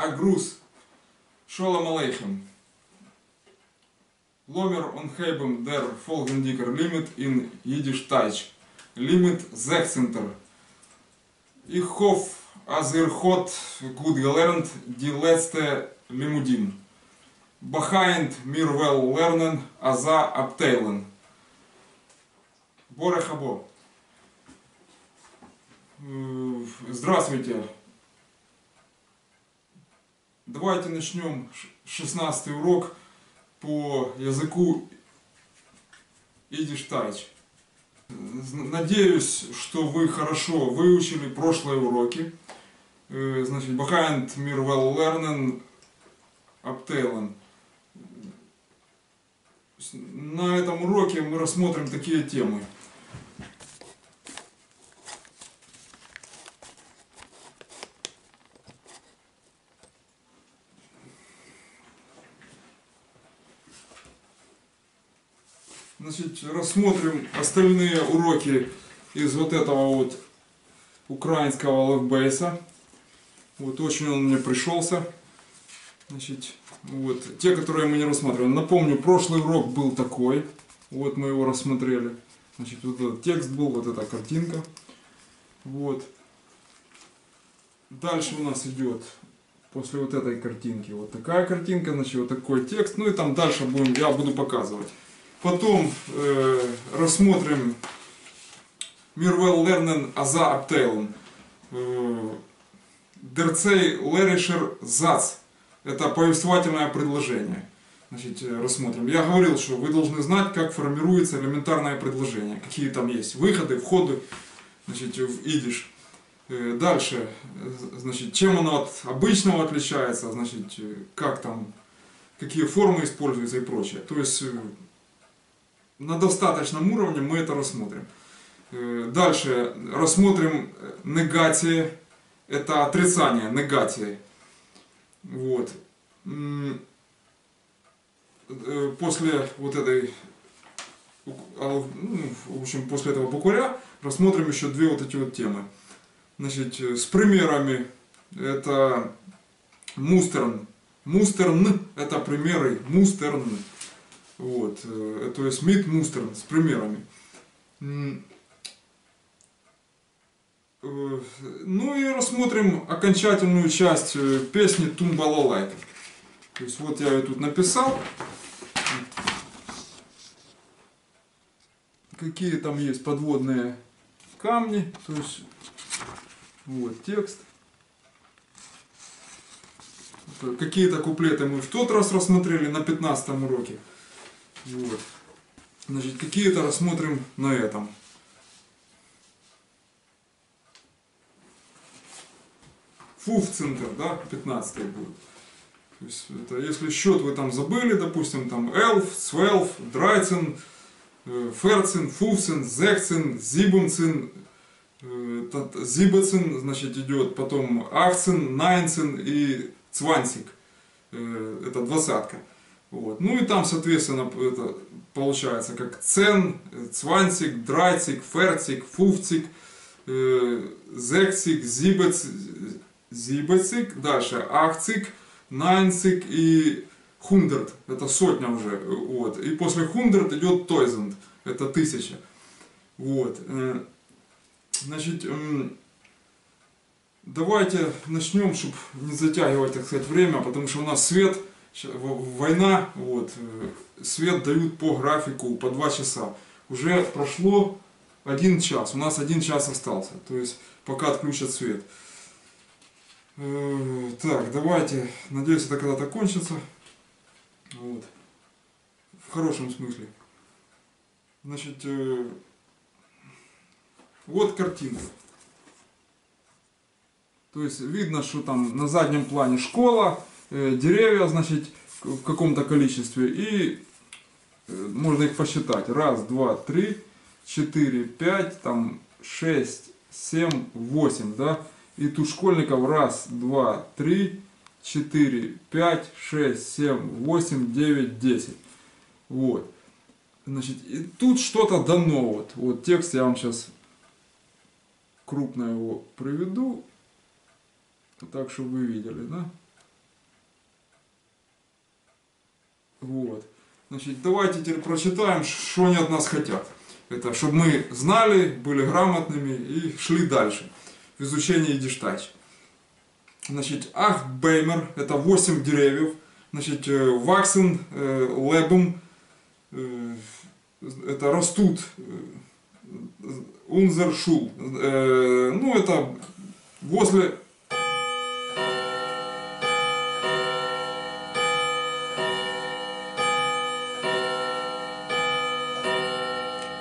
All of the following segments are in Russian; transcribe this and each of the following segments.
Агрус. Шолом алейхем. Lomer on hebben der volgende limit in Yiddish Deutsch. Limit 16. Ich hoffe, als hat gut gelernt die letzte Limudim. Behind mir well lernen, aza abteilen. Борехабо. Здравствуйте. Давайте начнем 16-й урок по языку Yiddish Deutsch. Надеюсь, что вы хорошо выучили прошлые уроки. Значит, behind mir well lernen, abteilen. На этом уроке мы рассмотрим такие темы. Значит, рассмотрим остальные уроки из вот этого вот украинского левбейса. Вот очень он мне пришелся. Значит, вот те, которые мы не рассматривали. Напомню, прошлый урок был такой. Вот мы его рассмотрели. Значит, вот этот текст был, вот эта картинка. Вот. Дальше у нас идет после вот этой картинки вот такая картинка, значит, вот такой текст. Ну и там дальше я буду показывать. Потом рассмотрим Mir well lernen aza abteilen. Дерцей лерешер зац. Это повествовательное предложение. Значит, рассмотрим. Я говорил, что вы должны знать, как формируется элементарное предложение. Какие там есть выходы, входы, значит, в идиш. Дальше, значит, чем оно от обычного отличается, значит, как там, какие формы используются и прочее. То есть, на достаточном уровне мы это рассмотрим. Дальше рассмотрим негации. Это отрицание, негации. Вот. После вот этой, в общем, после этого букваря рассмотрим еще две вот эти вот темы. Значит, с примерами. Это мустерн. Мустерн это примеры. Мустерн. Вот. То есть мит мустерн с примерами. Ну и рассмотрим окончательную часть песни Тумбалалайка. То есть вот я ее тут написал. Какие там есть подводные камни. То есть вот текст. Какие-то куплеты мы в тот раз рассмотрели на 15-м уроке. Вот. Значит, какие-то рассмотрим на этом. Фуфцентр, да, 15 будет. То есть, это, если счет вы там забыли, допустим, там элф, свелф, драйцен, ферцен, фуфцен, зехцен, зибунцен, зибацен, значит, идет потом ахцен, найнцен и цвансик. Это двадцатка. Вот. Ну и там, соответственно, это получается как цен, цвансик, драйцик, ферцик, фуфцик, зехцик, зибацик, дальше ахцик, найнцик и хундрт, это сотня уже. Вот. И после хундрт идет тойзенд, это 1000. Вот. Значит, давайте начнем, чтобы не затягивать, так сказать, время, потому что у нас свет, война, вот, свет дают по графику по 2 часа. Уже прошло 1 час, у нас 1 час остался, то есть пока отключат свет. Так, давайте, надеюсь, это когда-то кончится. Вот. В хорошем смысле. Значит, вот картинка. То есть видно, что там на заднем плане школа, деревья, значит, в каком-то количестве. И можно их посчитать. 1, 2, 3, 4, 5, там 6, 7, 8, да. И тут школьников 1, 2, 3, 4, 5, 6, 7, 8, 9, 10. Вот. Значит, и тут что-то дано. Вот текст я вам сейчас крупно его приведу. Так, чтобы вы видели, да? Вот. Значит, давайте теперь прочитаем, что они от нас хотят. Это, чтобы мы знали, были грамотными и шли дальше в изучении идиштач. Значит, Ахтбеймер, это 8 деревьев. Значит, Ваксен, Лебом, это растут, Унзершул, ну это возле...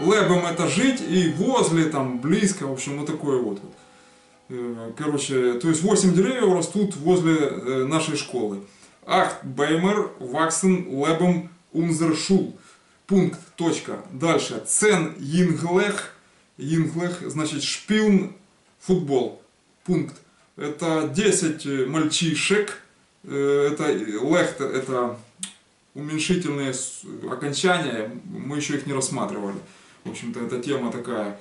Лебом это жить и возле, там, близко, в общем, вот такое вот. Короче, то есть 8 деревьев растут возле нашей школы. Ахтбеймер, Ваксен, Лебом, Унзершул. Пункт, точка. Дальше. Цен Йинглех. Йинглех, значит, шпилн, футбол. Пункт. Это 10 мальчишек. Это лех, это уменьшительные окончания. Мы еще их не рассматривали. В общем-то, эта тема такая.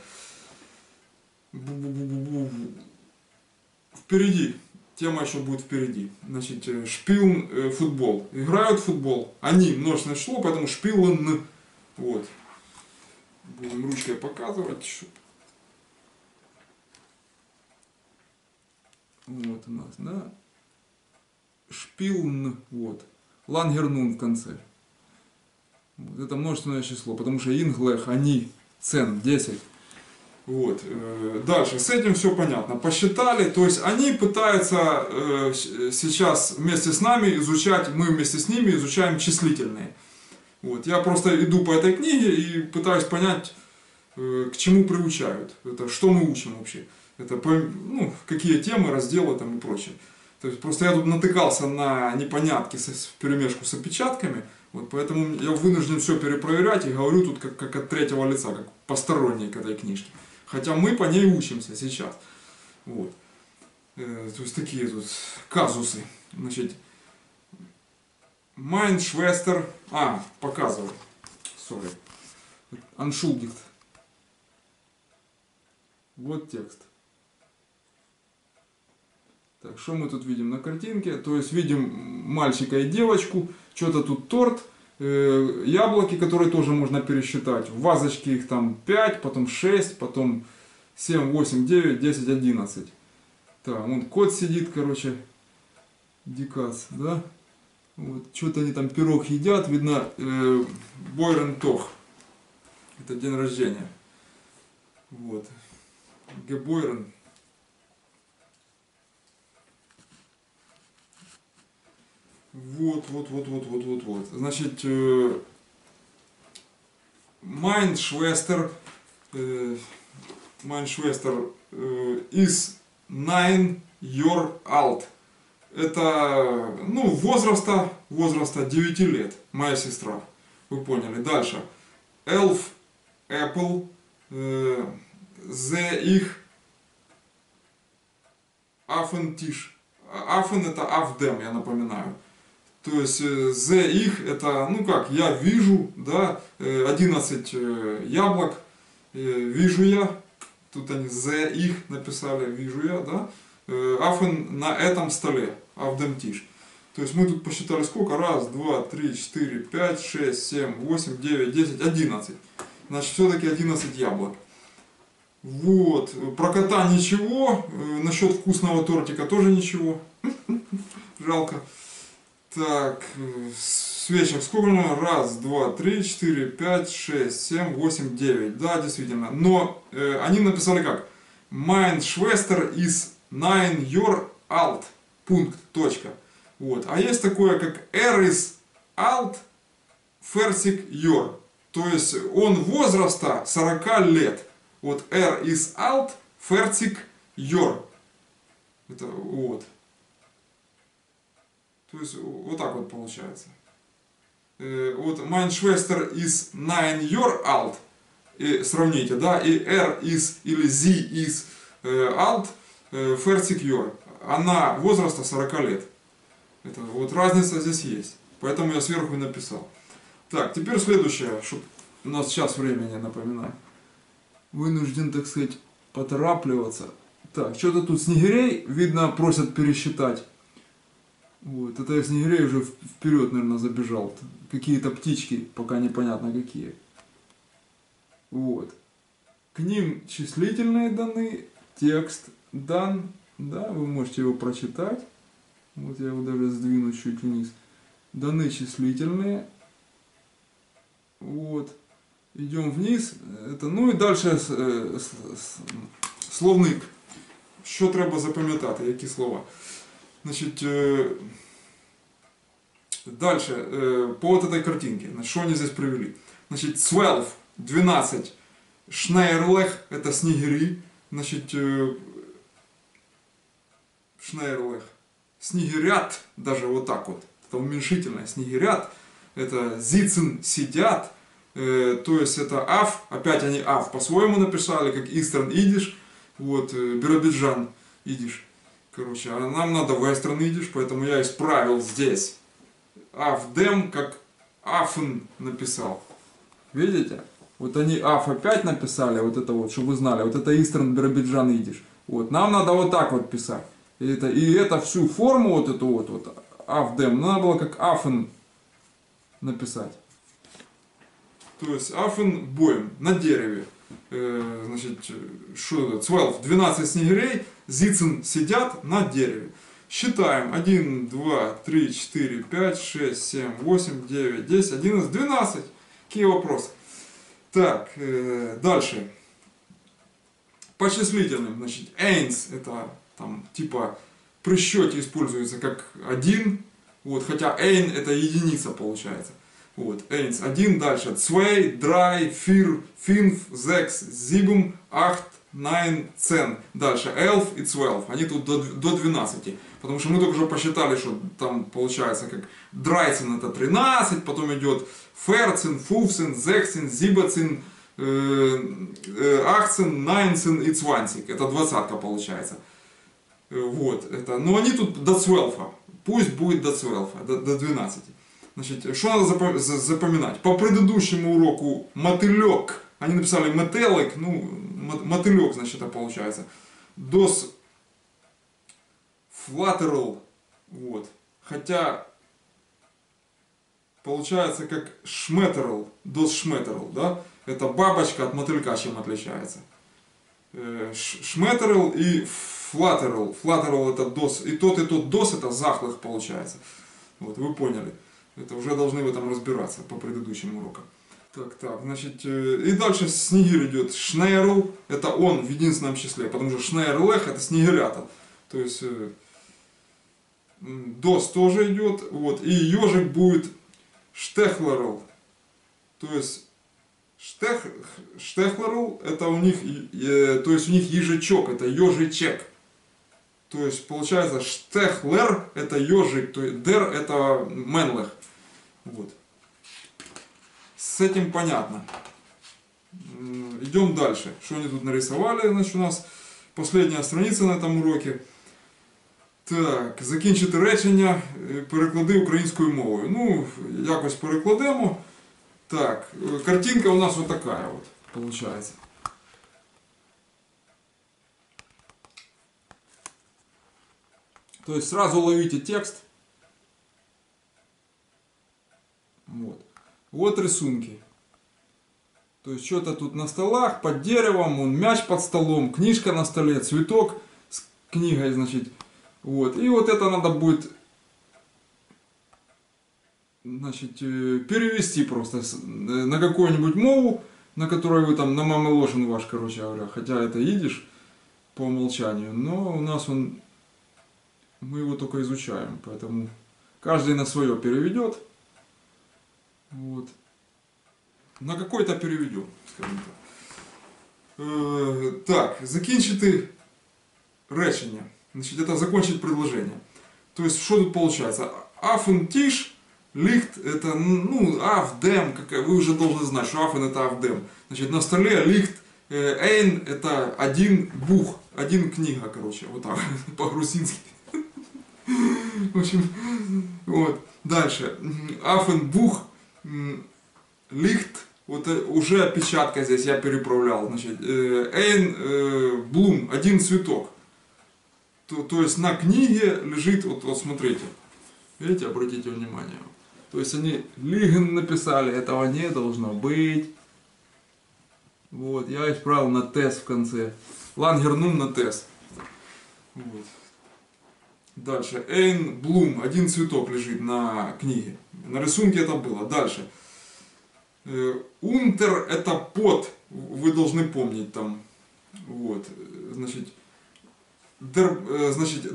Впереди. Тема еще будет впереди. Значит, шпилн, футбол. Играют в футбол. Они множественное число, поэтому шпилн. Вот. Будем ручкой показывать. Вот у нас, да. Шпилн. Вот. Лангернун в конце. Вот. Это множественное число, потому что инглех, они, цен 10. Вот. Дальше, с этим все понятно. Посчитали, то есть они пытаются сейчас вместе с нами изучать, мы вместе с ними изучаем числительные. Вот. Я просто иду по этой книге и пытаюсь понять, к чему приучают, это, что мы учим вообще, это, ну, какие темы, разделы там и прочее. То есть просто я тут натыкался на непонятки в перемешку с опечатками, вот, поэтому я вынужден все перепроверять и говорю тут как от третьего лица, как посторонний к этой книжке. Хотя мы по ней учимся сейчас. Вот. То есть такие тут казусы. Значит, Mein Schwester... показывай. Sorry. Аншулдихт. Вот текст. Так, что мы тут видим на картинке? То есть видим мальчика и девочку. Что-то тут торт. Яблоки, которые тоже можно пересчитать. В вазочке их там 5, потом 6, потом 7, 8, 9, 10, 11. Так, вон кот сидит, короче. Дикац, да? Вот, что-то они там пирог едят. Видно, Бойрен Тох. Это день рождения. Вот. Гебойрен. Вот. Значит, Mein Schwester is 9 year old. Это, ну, возраста 9 лет. Моя сестра. Вы поняли. Дальше. Elf Apple. The ich Affen Tisch. Affen это Afdem, я напоминаю. То есть the их это, ну как, я вижу, да, 11 яблок, вижу я. Тут они the их написали, вижу я, да. Affen на этом столе, Afdem Tisch. То есть мы тут посчитали сколько? Раз, два, три, четыре, пять, шесть, семь, восемь, девять, 10, 11. Значит, все-таки 11 яблок. Вот. Про кота ничего. Насчет вкусного тортика тоже ничего. Жалко. Так. Свечек сколько? Раз, два, три, четыре, пять, шесть, семь, восемь, 9. Да, действительно. Но они написали как? Mein Schwester is 9 year old. Пункт. Точка. Вот. А есть такое, как is alt 40 year. То есть он возраста 40 лет. Вот is alt 40 year. Это вот. То есть вот так вот получается. Вот Mein Schwester is 9 year old. И сравните, да, и is или sie is alt 40 year. Она возраста 40 лет. Это вот разница здесь есть. Поэтому я сверху и написал. Так, теперь следующее, чтобы у нас час времени, напоминаю. Вынужден, так сказать, поторапливаться. Так, что-то тут снегирей, видно, просят пересчитать. Вот, это я снегирей уже вперед, наверное, забежал. Какие-то птички, пока непонятно какие. Вот. К ним числительные даны, текст дан, да, вы можете его прочитать. Вот я его даже сдвину чуть вниз. Даны числительные. Вот. Идем вниз. Это, ну и дальше словник. Що треба запам'ятати, які слова. Значит, дальше, по вот этой картинке, что они здесь привели. Значит, 12, 12, шнейрлех, это снегири, значит, шнейрлех, снегирят, даже вот так вот, это уменьшительное, снегирят, это зицин, сидят, то есть это аф, опять они аф по-своему написали, как истран идиш, вот, Биробиджан идиш. Короче, а нам надо вестерн идиш, поэтому я исправил здесь. Афдем, как афн написал. Видите? Вот они аф опять написали, вот это вот, чтобы вы знали. Вот это истран Биробиджан идиш. Вот, нам надо вот так вот писать. И это всю форму, вот эту вот афдем, надо было как афн написать. То есть афн боем, на дереве. Значит, что это? 12 снегирей, зицин сидят на дереве. Считаем. 1, 2, 3, 4, 5, 6, 7, 8, 9, 10, 11, 12. Какие вопросы? Так, дальше. По числительным. Значит, эйнс, это там типа при счете используется как 1. Вот, хотя эйн это единица получается. Вот, эйнс 1, дальше. Zwei, drei, vier, fünf, sechs, sieben, acht, nine, zehn. Дальше 11 и 12. Они тут до 12. Потому что мы только что посчитали, что там получается как драйцин это 13, потом идет ферцин, фуфсин, зексин, зибацин, ахцин, найнцин и цванцик. Это 20-ка получается. Вот, это. Но они тут до 12. Пусть будет до 12, до 12. Значит, что надо запоминать? По предыдущему уроку мотылек, они написали метелик, ну, мотылек, значит, это получается. Дос флаттерл, вот. Хотя, получается как шметерл, дос шметерл, да? Это бабочка от мотылька чем отличается. Шметерл и флаттерл. Флаттерл это дос, и тот дос это захлых получается. Вот, вы поняли. Это уже должны в этом разбираться по предыдущим урокам. Так, значит, и дальше снегирь идет. Шнейрл, это он в единственном числе, потому что шнейрлех это снегирята. То есть, дос тоже идет, вот, и ежик будет штехлерл. То есть, штехлерл это у них, то есть у них ежичок, это ежичек. То есть, получается, штехлер это ежик, то есть дер это менлех. Вот. С этим понятно. Идем дальше. Что они тут нарисовали? Значит, у нас последняя страница на этом уроке. Так, закінчити речення, переклади українською мовою. Ну, якось перекладемо. Так, картинка у нас вот такая вот получается. То есть сразу ловите текст. Вот рисунки. То есть что-то тут на столах, под деревом, вон мяч под столом, книжка на столе, цветок с книгой, значит. Вот. И вот это надо будет, значит, перевести просто на какую-нибудь мову, на которой вы там, на мамы ложен ваш, короче говоря. Хотя это идиш по умолчанию, но у нас он, мы его только изучаем, поэтому каждый на свое переведет. Вот. На какой-то переведем, скажем так. Так, закінчити речення. Значит, это закончить предложение. То есть, что тут получается? Афен тиш, лихт, это, ну, афдем, вы уже должны знать, что афен это афдем. Значит, на столе лихт, эйн это один бух, один книга, короче, вот так, по-грузински. В общем, вот. Дальше. Афен бух, лихт, вот уже опечатка здесь я переправлял, значит, эйн блум, один цветок. То есть на книге лежит, вот смотрите, Видите, обратите внимание. То есть они liegen написали, этого не должно быть. Вот, я исправил на тес в конце. Лангернум на тес. Вот. Дальше. Эйн Блум. Один цветок лежит на книге. На рисунке это было. Дальше. Унтер это под. Вы должны помнить там. Вот. Значит,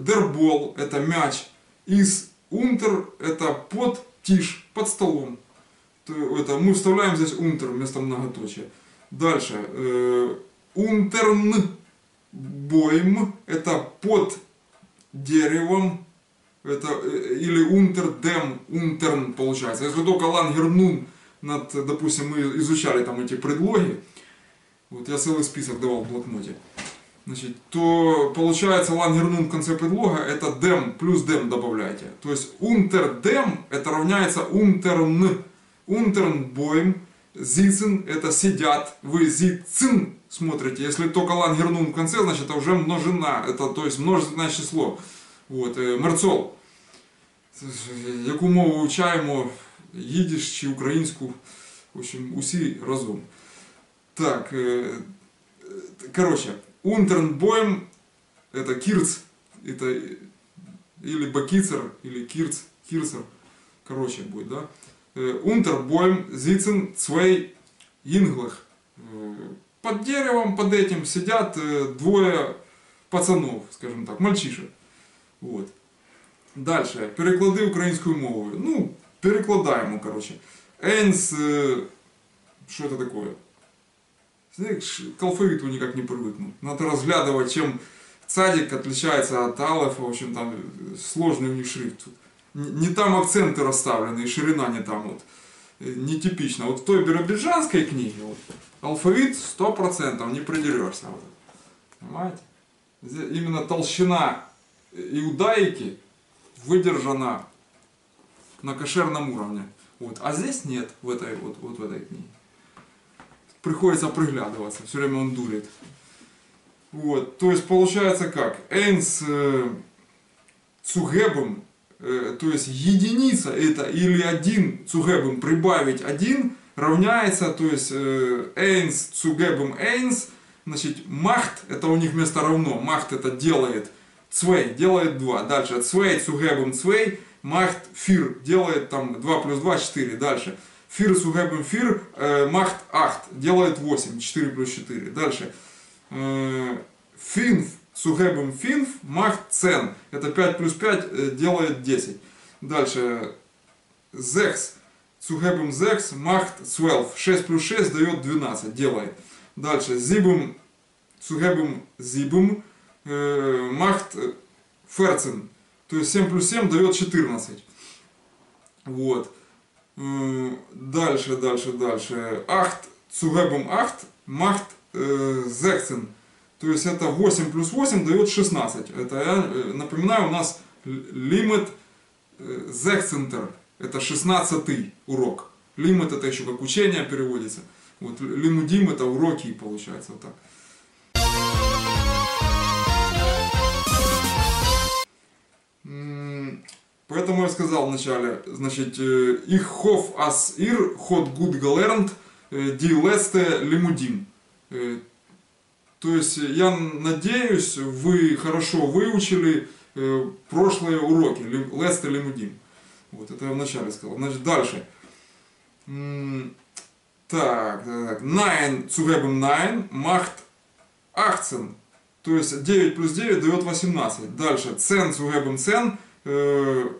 дербол это мяч. Из унтер это под тиш, под столом. Это мы вставляем здесь унтер вместо многоточия. Дальше. Унтерн бойм это под деревом. Это, или унтердем, унтерн получается. Если только лангернун, допустим, мы изучали там эти предлоги, вот я целый список давал в блокноте, значит, то получается лангернун в конце предлога это дем плюс дем добавляйте. То есть унтердем это равняется унтерн. Унтернбойм, зицин это сидят, вы зицин смотрите, если только лангернун в конце, значит это уже множина, это то есть множественное число. Вот, мерцол. Яку мову вивчаємо, їдиш чи українську, в общем, усі разом. Так, короче, унтернбойм, это кирц, это или бакицер, или кирцер, короче будет, да. Унтербойм, зицен, цвей, инглах. Под деревом, под этим сидят двое пацанов, скажем так, мальчишек. Вот. Дальше. Переклади українською мовою. Ну, перекладаємо, короче. Эйнс, что это такое? К алфавиту никак не привыкну. Надо разглядывать, чем цадик отличается от алефа. В общем, там сложный у них шрифт. Не там акценты расставлены, и ширина не там вот. Нетипично. Вот в той биробиджанской книге вот, алфавит 100% не придерешься. Вот. Понимаете? Именно толщина иудаики выдержана на кошерном уровне. Вот. А здесь нет в этой, вот в этой книге. Приходится приглядываться, все время он дурит. Вот. То есть получается как? Эйнс цугебом, то есть единица это или один цугебом прибавить один равняется, то есть эйнс цугебом эйнс, значит махт это у них вместо равно, махт это делает, цвей делает 2, дальше цвей цугебом цвей, махт фир делает там 2 плюс 2 4, дальше фир цугебом фир, махт ахт делает 8, 4 плюс 4, дальше финф цугебом финф, махт цен, это 5 плюс 5 делает 10, дальше зекс цугебом зекс, махт 12, 6 плюс 6 дает 12, делает. Дальше зибум цугебум зибум, махт ферцен, то есть 7 плюс 7 дает 14. Вот. Дальше. Ахт цугебум ахт, махт зексен, то есть это 8 плюс 8 дает 16. Это, я напоминаю, у нас лимит зексентер, это 16-й урок. Лимит это еще как учение переводится. Вот, лимудим это уроки получается вот так. Поэтому я сказал вначале, значит, их хоф ас ир ход гуд галернт ди лесте лимудим. То есть я надеюсь, вы хорошо выучили прошлые уроки лесте лимудим. Вот это я вначале сказал. Значит, дальше. Так. Найн цугебем найн, махт ахцен. То есть 9 плюс 9 дает 18. Дальше. Цен цугебем цен,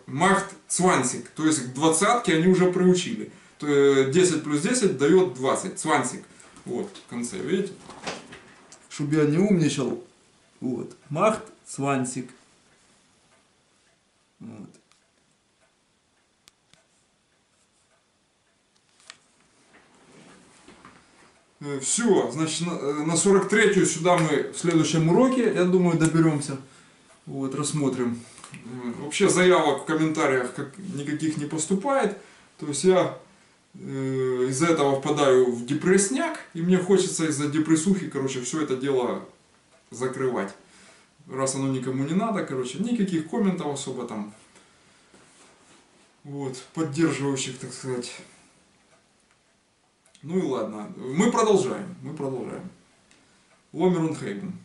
махт цвансик. То есть к двадцатке они уже приучили. 10 плюс 10 дает 20. Цвансик. Вот в конце, видите? Чтобы я не умничал. Вот. Махт цвансик. Вот. Все, значит, на 43-ю сюда мы в следующем уроке, я думаю, доберемся. Вот, рассмотрим. Вообще заявок в комментариях никаких не поступает. То есть я из-за этого впадаю в депрессняк, и мне хочется из-за депрессухи, короче, все это дело закрывать. Раз оно никому не надо, короче, никаких комментов особо там вот, поддерживающих, так сказать. Ну и ладно, мы продолжаем. Ломер Хейбен.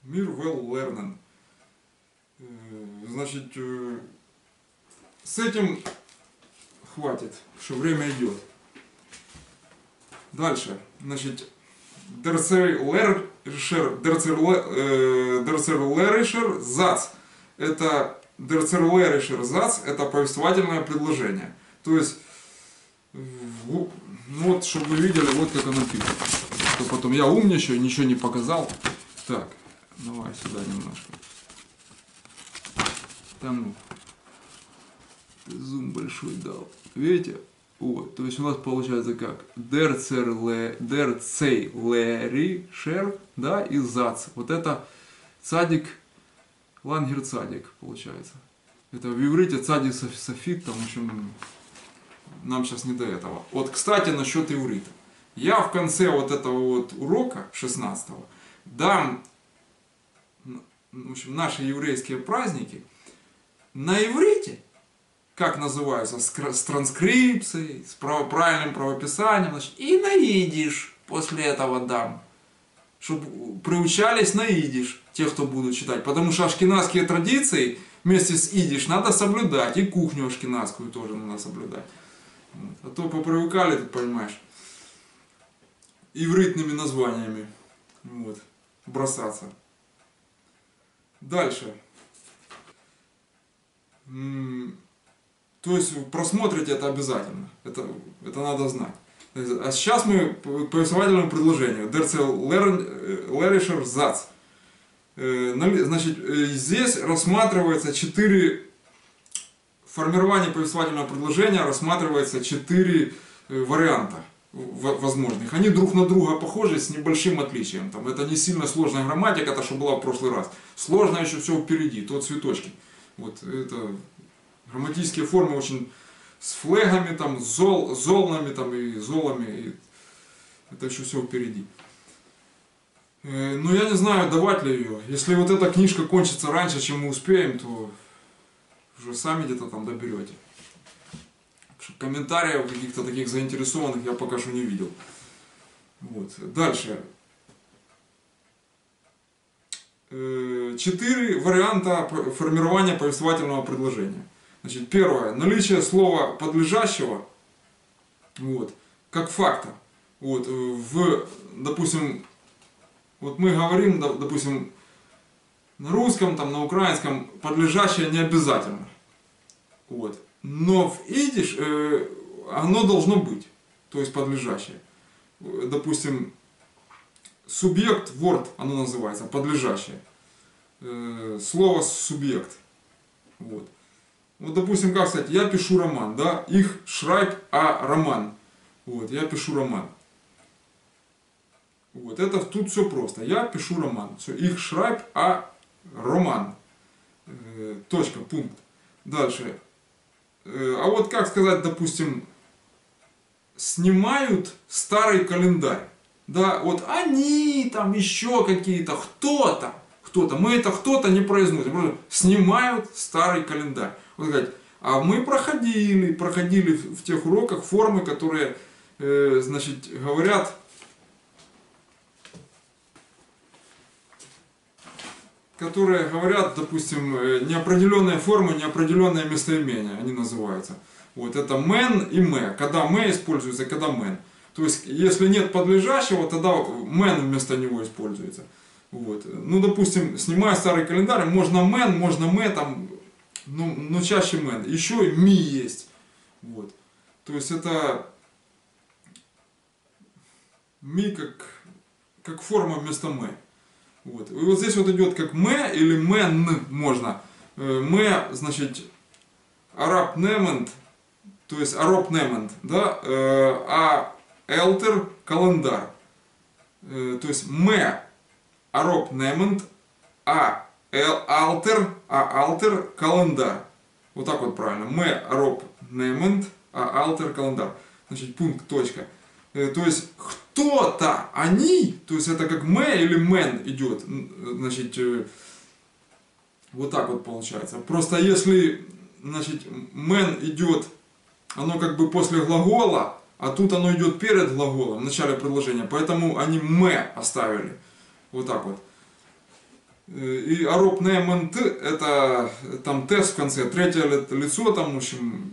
Мир well learned. Значит, с этим хватит, что время идет. Дальше, значит, Дерцерлеришер зац. Это Дерцерлеришер зац, это повествовательное предложение. То есть, ну вот, чтобы вы видели, вот как оно пишет. То потом я умничаю, ничего не показал. Так, давай сюда немножко. Там зум большой дал. Видите? Вот, то есть у нас получается как Дерцейлеришер, да, и зац. Вот это цадик, лангер цадик получается. Это в иврите цадик софит, там, в общем, нам сейчас не до этого. Вот, кстати, насчет иврита. Я в конце вот этого вот урока 16-го дам, в общем, наши еврейские праздники на иврите, как называются, с транскрипцией, с правильным правописанием, значит, и на идиш после этого дам, чтобы приучались на идиш те, кто будут читать, потому что ашкеназские традиции вместе с идиш надо соблюдать, и кухню ашкеназскую тоже надо соблюдать. Вот. А то попривыкали, ты понимаешь, ивритными названиями, вот, бросаться. Дальше. То есть просмотрите это обязательно. Это надо знать. А сейчас мы к повествовательному предложению. Дерцейлеришер зац. Значит, здесь рассматривается 4 формирования повествовательного предложения, рассматривается 4 варианта возможных. Они друг на друга похожи с небольшим отличием. Там, это не сильно сложная грамматика, это что была в прошлый раз. Сложно еще все впереди, то цветочки. Вот это грамматические формы очень с флегами, там, золнами там, и золами. И это еще все впереди. Но я не знаю, давать ли ее. Если вот эта книжка кончится раньше, чем мы успеем, то уже сами где-то там доберете. Комментариев каких-то таких заинтересованных я пока что не видел. Вот. Дальше. 4 варианта формирования повествовательного предложения. Значит, первое. Наличие слова подлежащего, вот, как факта. Вот, допустим, вот мы говорим, допустим, на русском, там, на украинском подлежащее не обязательно. Вот. Но в идиш оно должно быть, то есть подлежащее. Допустим, субъект, word, оно называется, подлежащее. Слово субъект. Вот. Вот, допустим, как сказать, я пишу роман, да, их шрайб, а роман. Вот, я пишу роман. Вот, это тут все просто. Я пишу роман. Все, их шрайб, а роман. Точка, пункт. Дальше. А вот как сказать, допустим, снимают старый календарь. Да, вот они там еще какие-то, кто-то. Мы это кто-то не произносим. Просто снимают старый календарь. Вот сказать, а мы проходили в тех уроках формы, которые, значит, говорят, допустим, неопределенные формы, неопределенное местоимение, они называются. Вот это мен и ме. Когда ме используется, когда мен. То есть, если нет подлежащего, тогда мен вместо него используется. Вот. Ну, допустим, снимая старый календарь, можно мен, можно ме, там, но чаще мен. Еще и ми есть. Вот. То есть, это ми как форма вместо ме. Вот. И вот здесь вот идет как ме или мен можно. Ме, значит, араб немент, то есть араб немент, да, а элтер календар. То есть ме араб немент, а алтер календар. Вот так вот правильно. Ме араб немент, а алтер календар. Значит, пункт, точка. То есть кто-то, они, то есть это как ме или мен идет, значит, вот так вот получается. Просто если значит, мен идет, оно как бы после глагола, а тут оно идет перед глаголом, в начале предложения, поэтому они ме оставили. Вот так вот. И ароб не мент, это там тес в конце, третье лицо, там, в общем,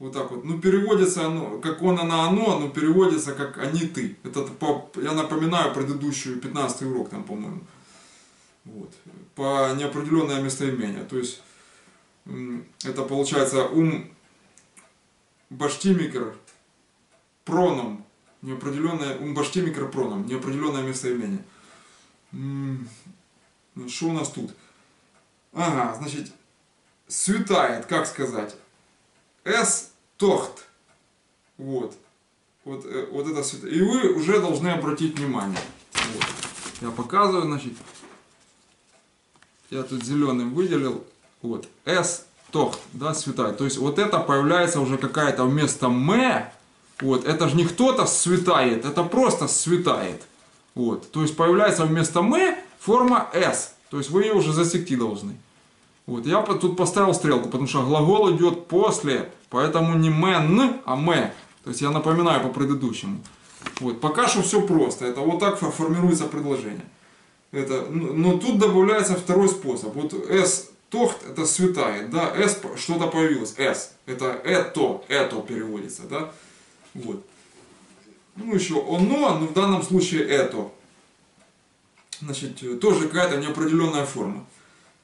вот так вот. Ну, переводится оно, как он, она, оно, но переводится как они, ты. Это, я напоминаю предыдущую 15-й урок, там, по-моему. Вот. По неопределенное местоимение. То есть, это получается баштимикер проном, неопределенное, баштимикер проном, неопределенное местоимение. Что у нас тут? Ага, значит, светает, как сказать? Тохт. Вот. Вот это светает. И вы уже должны обратить внимание. Вот. Я показываю, значит. Я тут зеленым выделил. Вот. Тохт, да, светает. То есть вот это появляется уже какая-то вместо ме. Вот. Это же не кто-то светает, это просто светает. Вот. То есть появляется вместо ме форма с. То есть вы ее уже засекти должны. Вот. Я тут поставил стрелку, потому что глагол идет после. Поэтому не мен, а ме. То есть я напоминаю по предыдущему. Вот. Пока что все просто. Это вот так формируется предложение. Это, но тут добавляется второй способ. Вот тохт это светает. Да? Что-то появилось. Это это переводится. Да? Вот. Ну еще оно, но в данном случае это. Значит, тоже какая-то неопределенная форма.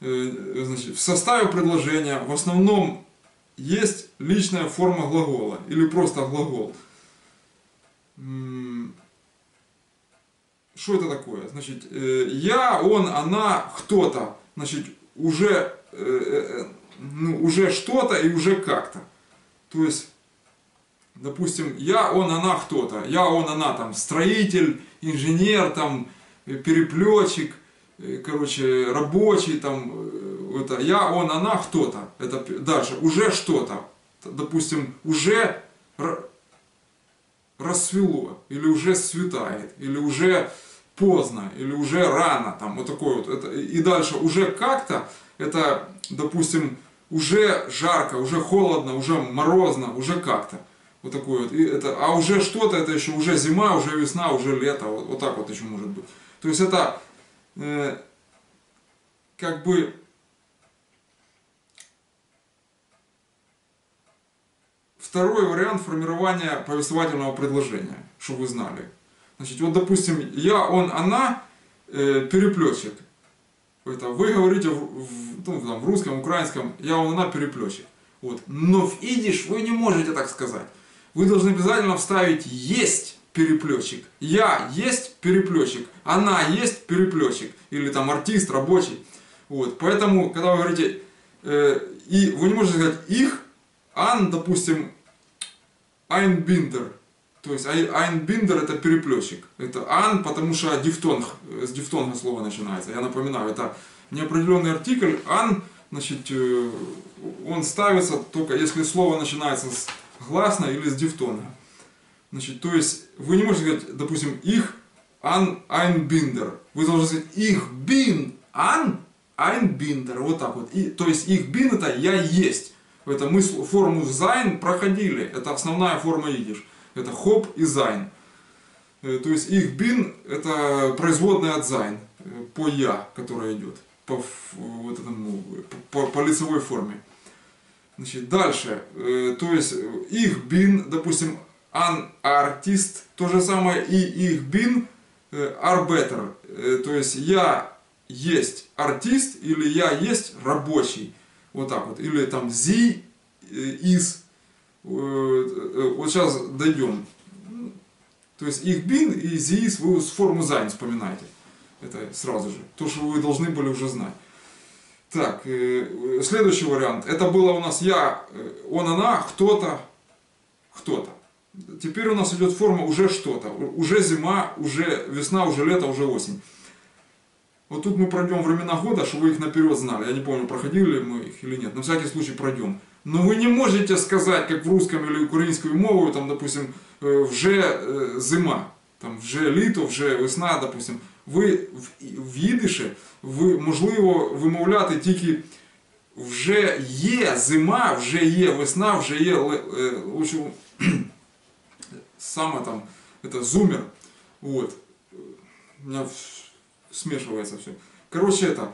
Значит, в составе предложения в основном есть личная форма глагола или просто глагол. Что это такое? Значит, я, он, она, кто-то. Значит, уже что-то и уже как-то. То есть, допустим, я, он, она, кто-то. Я, он, она, там, строитель, инженер, там, переплетчик, короче, рабочий, там, это, я, он, она, кто-то. Это дальше, уже что-то. Допустим, уже рассвело, или уже светает, или уже поздно, или уже рано, там, вот такой вот. Это, и дальше, уже как-то, это, допустим, уже жарко, уже холодно, уже морозно, уже как-то. Вот такой вот. И это, а уже что-то, это еще уже зима, уже весна, уже лето, вот так вот еще может быть. То есть это как бы второй вариант формирования повествовательного предложения, чтобы вы знали. Значит, вот допустим, я, он, она, переплетчик. Это вы говорите в русском, украинском, я, он, она, переплетчик. Вот. Но в идиш вы не можете так сказать. Вы должны обязательно вставить есть переплетчик. Я есть переплетчик. Она есть переплетчик. Или там артист, рабочий. Вот. Поэтому, когда вы говорите, и вы не можете сказать их, ан, допустим, айнбиндер. То есть айнбиндер это переплетчик. Это ан, потому что дифтонг, с дифтонга слово начинается. Я напоминаю, это неопределенный артикль. Ан, значит, он ставится только если слово начинается с гласной или с дифтонга. Значит, то есть вы не можете сказать, допустим, их ан айнбиндер. Вы должны сказать их бин ан айнбиндер. Вот так вот. И, то есть их бин это я есть. Это мы форму зайн проходили. Это основная форма идиш. Это хоп и зайн. То есть их бин это производная от зайн. По я, которая идет. По лицевой форме. Значит, дальше. То есть их бин, допустим, ан артист. То же самое и их бин арбетер. То есть я есть артист или я есть рабочий. Вот так вот. Или там зи из. Вот сейчас дойдем. То есть их бин и зиис вы с форму зайн вспоминаете. Это сразу же. То, что вы должны были уже знать. Так, следующий вариант. Это было у нас я, он, она, кто-то, кто-то. Теперь у нас идет форма уже что-то. Уже зима, уже весна, уже лето, уже осень. Вот тут мы пройдем времена года, чтобы вы их наперед знали. Я не помню, проходили мы их или нет. На всякий случай пройдем. Но вы не можете сказать, как в русском или украинскую мову, там, допустим, вже зима, там, вже літо, вже весна, допустим. Ви в їдиші, ви, можливо, вимовляти тільки вже є зима, вже є весна, вже є, в общем, саме там, это зумер, вот, у меня смешивается все. Короче, это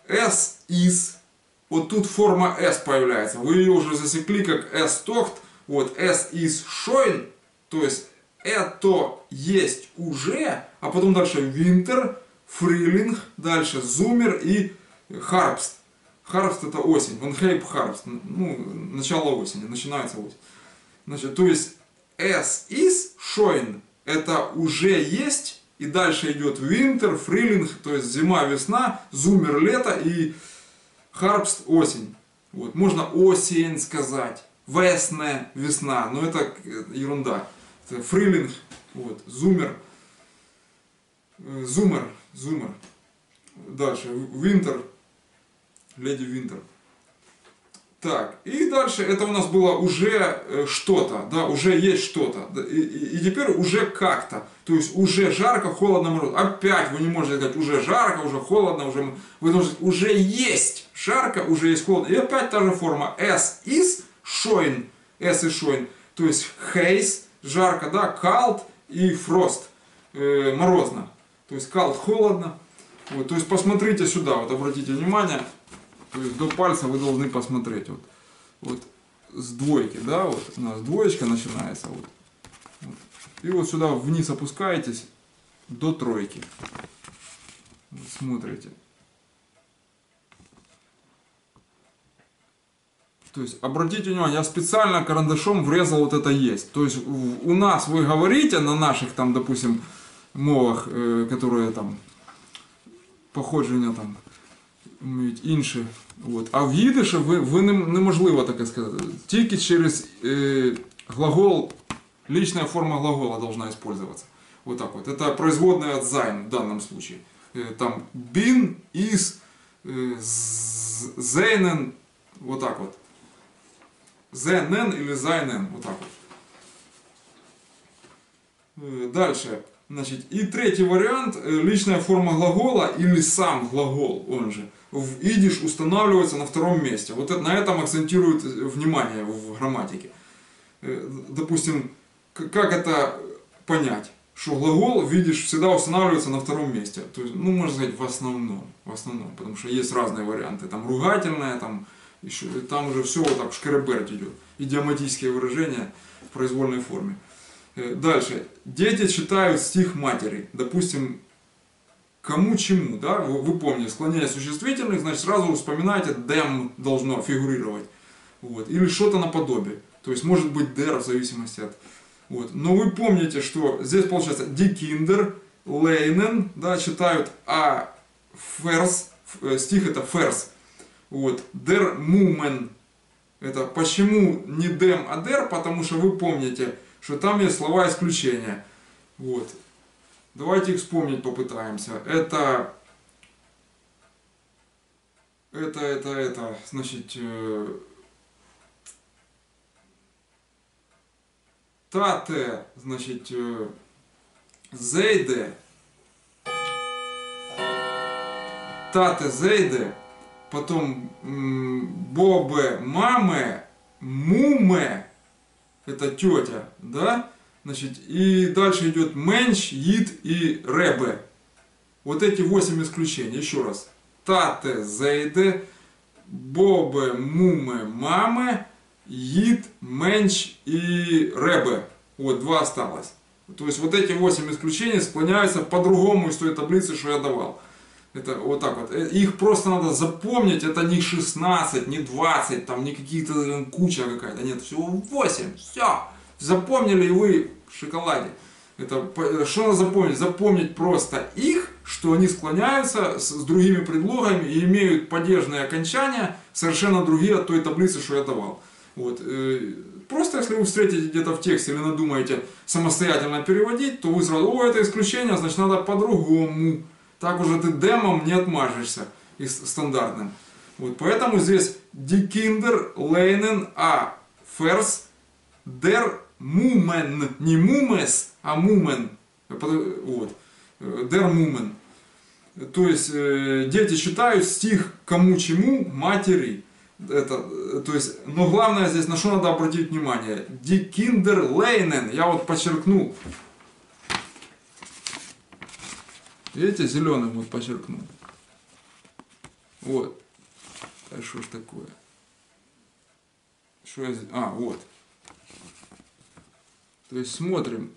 S is, вот тут форма S появляется, вы ее уже засекли как S тохт, вот, S is шойн, то есть это есть уже, а потом дальше winter, фрилинг, дальше зумер и харпст. Харпст это осень, ванхейп харпст, ну, начало осени, начинается осень. Значит, то есть S is шойн, это уже есть, и дальше идет winter, фрилинг, то есть зима, весна, зумер, лето и харпст осень. Вот. Можно осень сказать, весне, весна, но это ерунда. Это фрилинг, вот, зумер, зумер. Дальше winter, леди winter. Так, и дальше это у нас было уже что-то, да, уже есть что-то. И теперь уже как-то. То есть уже жарко, холодно, мороз. Опять вы не можете сказать уже жарко, уже холодно, уже... Вы должны сказать уже есть жарко, уже есть холодно. И опять та же форма S is шойн. S is шойн. То есть haze, жарко, да, cold и frost, морозно. То есть cold, холодно. Вот, то есть посмотрите сюда, вот обратите внимание. То есть до пальца вы должны посмотреть. Вот с двойки, да, вот у нас двоечка начинается. Вот. И вот сюда вниз опускаетесь до тройки. Вот, смотрите. То есть обратите внимание, я специально карандашом врезал вот это есть. То есть у нас вы говорите на наших там, допустим, мовах, которые там походження там. Інші. От. А в їдише неможливо таке сказати. Тільки через глагол, личная форма глагола должна использоваться. Вот так вот. Это производная от sein в данном случае. Там bin, is, seinen, вот так вот. Seinen или seinen, вот так вот. Дальше. Значит, и третий вариант, личная форма глагола или сам глагол, он же, в идиш устанавливается на втором месте. Вот на этом акцентирует внимание в грамматике. Допустим, как это понять? Что глагол в идиш всегда устанавливается на втором месте. То есть, ну, можно сказать, в основном, потому что есть разные варианты. Там ругательное, там уже все вот так шкереберть идет. Идиоматические выражения в произвольной форме. Дальше. Дети читают стих матери. Допустим, кому чему, да? Вы помните, склонение существительных, значит сразу вспоминаете them должно фигурировать. Вот. Или что-то наподобие. То есть может быть der в зависимости от... Вот. Но вы помните, что здесь получается die Kinder, leinen, да, читают, а Vers, стих это Vers. Вот. Der Mumen. Это почему не dem, а der? Потому что вы помните, что там есть слова исключения. Вот. Давайте их вспомнить попытаемся. Это, значит, тате, значит, зейде, тате зейде, потом бобе, маме, муме, это тетя, да? Значит, и дальше идет менш, йид и ребе. Вот эти 8 исключений. Еще раз. Тате, зейде, бобе, муме, маме, йид, менш и ребе. Вот, 2 осталось. То есть вот эти 8 исключений склоняются по-другому из той таблицы, что я давал. Это вот так вот. Их просто надо запомнить. Это не 16, не 20, там не какие-то куча какая-то. Нет, всего 8. Все. Запомнили и вы в шоколаде. Это, что надо запомнить? Запомнить просто их, что они склоняются с другими предлогами и имеют падежные окончания, совершенно другие от той таблицы, что я давал. Вот. Просто если вы встретите где-то в тексте или надумаете самостоятельно переводить, то вы сразу, о, это исключение, значит надо по-другому. Так уже ты демом не отмажешься стандартным. Вот. Поэтому здесь die Kinder leinen a Vers der Mumen. Не Mumes, а Mumen. Вот. Der Mumen. То есть дети читают стих кому чему матери. Это, то есть, но главное здесь, на что надо обратить внимание. Die Kinder lernen. Я вот подчеркнул. Видите, зеленым вот подчеркнул. Вот. А что ж такое? Что я здесь? А, вот. То есть смотрим.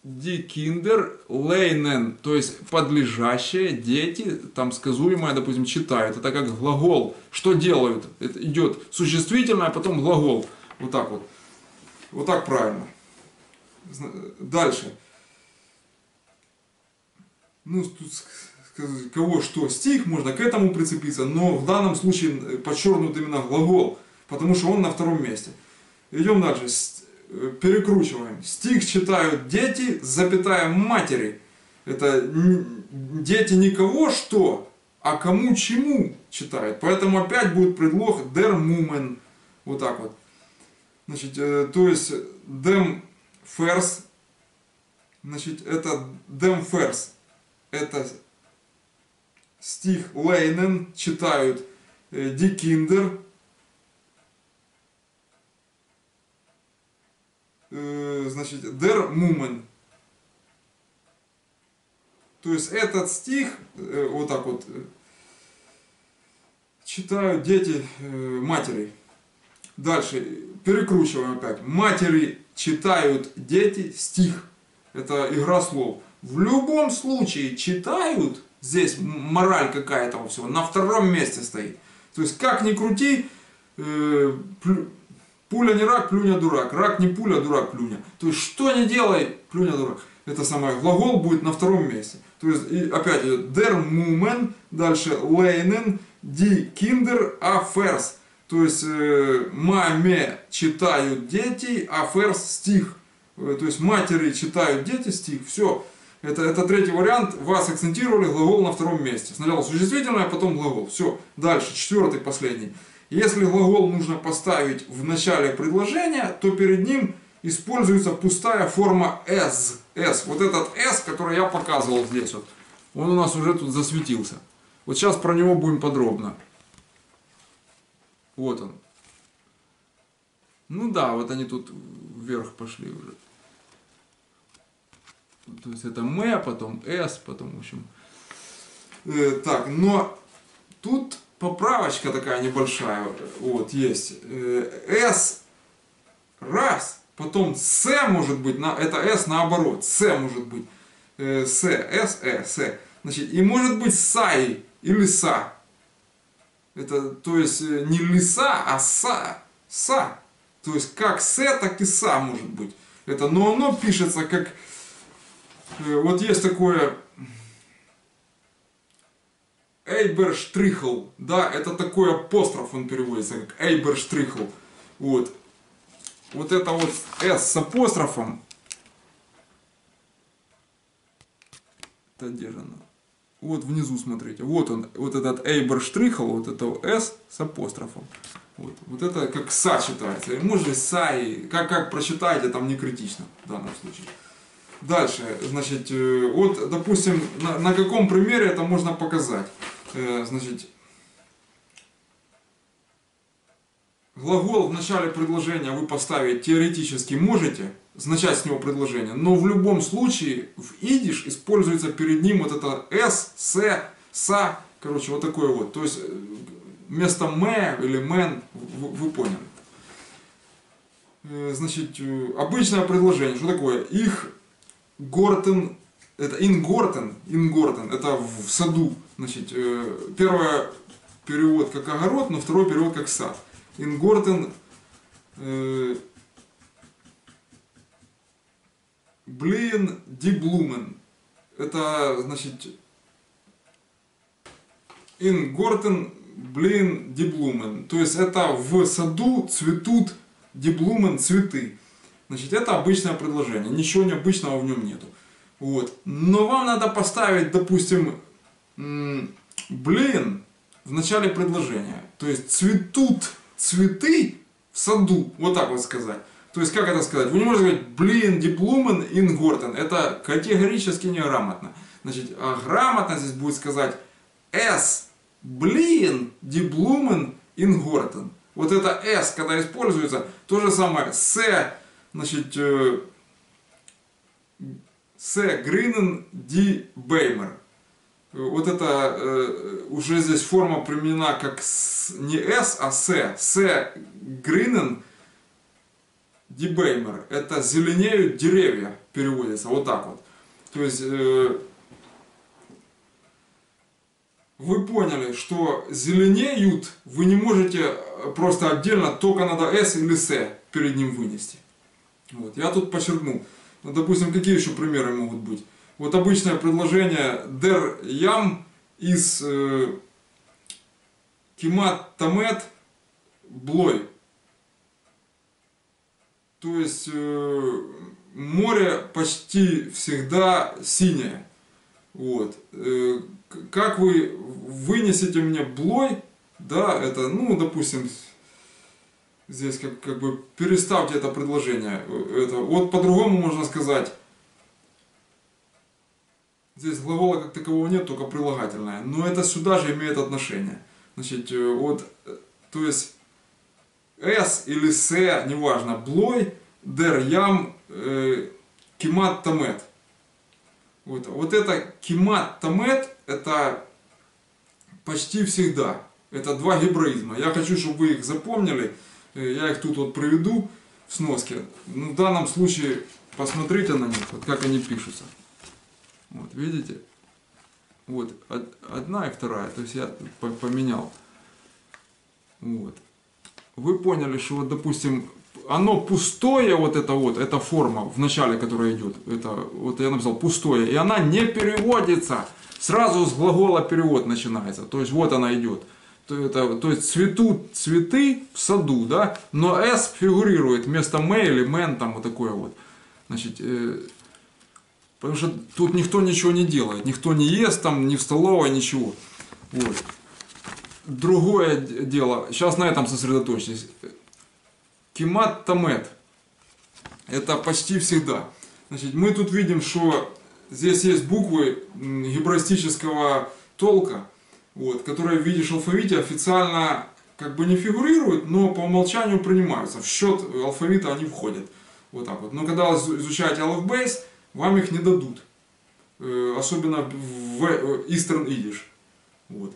Die Kinder lernen, то есть подлежащие, дети, там сказуемое, допустим, читают. Это как глагол. Что делают? Это идет существительное, а потом глагол. Вот так вот. Вот так правильно. Дальше. Ну, тут сказать, кого что, стих, можно к этому прицепиться, но в данном случае подчеркнут именно глагол, потому что он на втором месте. Идем дальше. Перекручиваем. Стих читают дети, запятая матери. Это дети не кого что, а кому чему читают. Поэтому опять будет предлог der Mumen. Вот так вот. Значит, то есть dem Vers. Значит, это dem Vers. Это стих Lernen читают die Kinder. Значит, der Mumen. То есть этот стих, вот так вот, читают дети матери. Дальше, перекручиваем опять. Матери читают дети стих. Это игра слов. В любом случае читают, здесь мораль какая-то во всего, на втором месте стоит. То есть, как ни крути, пуля не рак, плюня дурак. Рак не пуля, дурак плюня. То есть, что не делай, плюня дурак. Это самое, глагол будет на втором месте. То есть, и опять der Mumen, дальше lernen, die Kinder a Vers. То есть, маме читают дети, а Vers стих. То есть, матери читают дети стих. Все. Это третий вариант. Вас акцентировали, глагол на втором месте. Сначала существительное, а потом глагол. Все. Дальше, четвертый, последний. Если глагол нужно поставить в начале предложения, то перед ним используется пустая форма s. S. Вот этот s, который я показывал здесь. Вот. Он у нас уже тут засветился. Вот сейчас про него будем подробно. Вот он. Ну да, вот они тут вверх пошли уже. То есть это м, потом s, потом, в общем. Так, но тут поправочка такая небольшая. Вот, есть. S раз, потом с может быть, это s наоборот. С может быть. С, s, с. Значит, и может быть сай или са. Это, то есть, не лиса, а са. То есть, как с, так и са может быть. Это, но оно пишется как... Вот есть такое Эйберштрихл, да, это такой апостроф, он переводится как Эйберштрихл. Вот. Вот это вот S с апострофом. Это где же оно? Вот внизу смотрите, вот он, вот этот Эйберштрихл, вот это S с апострофом. Вот это как са читается. И может са, и как прочитаете, там не критично в данном случае. Дальше, значит, вот, допустим, на каком примере это можно показать. Значит, глагол в начале предложения вы поставить теоретически можете, начать с него предложение, но в любом случае в идиш используется перед ним вот это s, са, короче, вот такое вот. То есть, вместо ме или мен, вы поняли. Значит, обычное предложение, что такое? Их Гортен, это ингортен, это в саду. Значит, первый перевод как огород, но второй перевод как сад. Ингортен, блин, диблумен. Это, значит, ингортен, блин, диблумен. То есть, это в саду цветут диблумен, цветы. Значит, это обычное предложение, ничего необычного в нем нету. Вот. Но вам надо поставить, допустим, блин в начале предложения. То есть, цветут цветы в саду, вот так вот сказать. То есть, как это сказать? Вы не можете сказать, блин, диблумен ингортен. Это категорически неграмотно. Значит, а грамотно здесь будет сказать, блин, диблумен ingorten. Вот это S, когда используется, то же самое с, значит, с Grinen die Beimer. Вот это уже здесь форма применена как не S, а с Grinen die Beimer. Это зеленеют деревья, переводится вот так вот. То есть вы поняли, что зеленеют вы не можете просто отдельно, только надо S или S перед ним вынести. Вот. Я тут подчеркнул. Ну, допустим, какие еще примеры могут быть? Вот обычное предложение der Jam из Kimat Tamet Bloi. То есть море почти всегда синее. Вот. Как вы вынесете мне блой, да, это, ну, допустим, здесь как бы переставьте это предложение. Это, вот по-другому можно сказать. Здесь глагола как такового нет, только прилагательное. Но это сюда же имеет отношение. Значит, вот, то есть, S или S, неважно, блой, der Jam, Kimat Tamet. Вот это Kimat Tamet, это почти всегда. Это два гебраизма. Я хочу, чтобы вы их запомнили. Я их тут вот приведу в сноске. Ну, в данном случае посмотрите на них, вот как они пишутся. Вот, видите? Вот, одна и вторая. То есть я поменял. Вот. Вы поняли, что вот, допустим, оно пустое, вот эта форма в начале, которая идет. Это, вот я написал пустое. И она не переводится. Сразу с глагола перевод начинается. То есть вот она идет. То есть цветут цветы в саду, да, но S фигурирует вместо May или Man, там вот такое вот. Значит, потому что тут никто ничего не делает, никто не ест там, ни в столовой, ничего. Вот. Другое дело, сейчас на этом сосредоточьтесь. Kimat Tamet. Это почти всегда. Значит, мы тут видим, что здесь есть буквы гебраистического толка, вот, которые в виде алфавита официально как бы не фигурируют, но по умолчанию принимаются. В счет алфавита они входят. Вот так вот. Но когда вы изучаете Aleph Base, вам их не дадут. Особенно в Eastern Yiddish. Вот.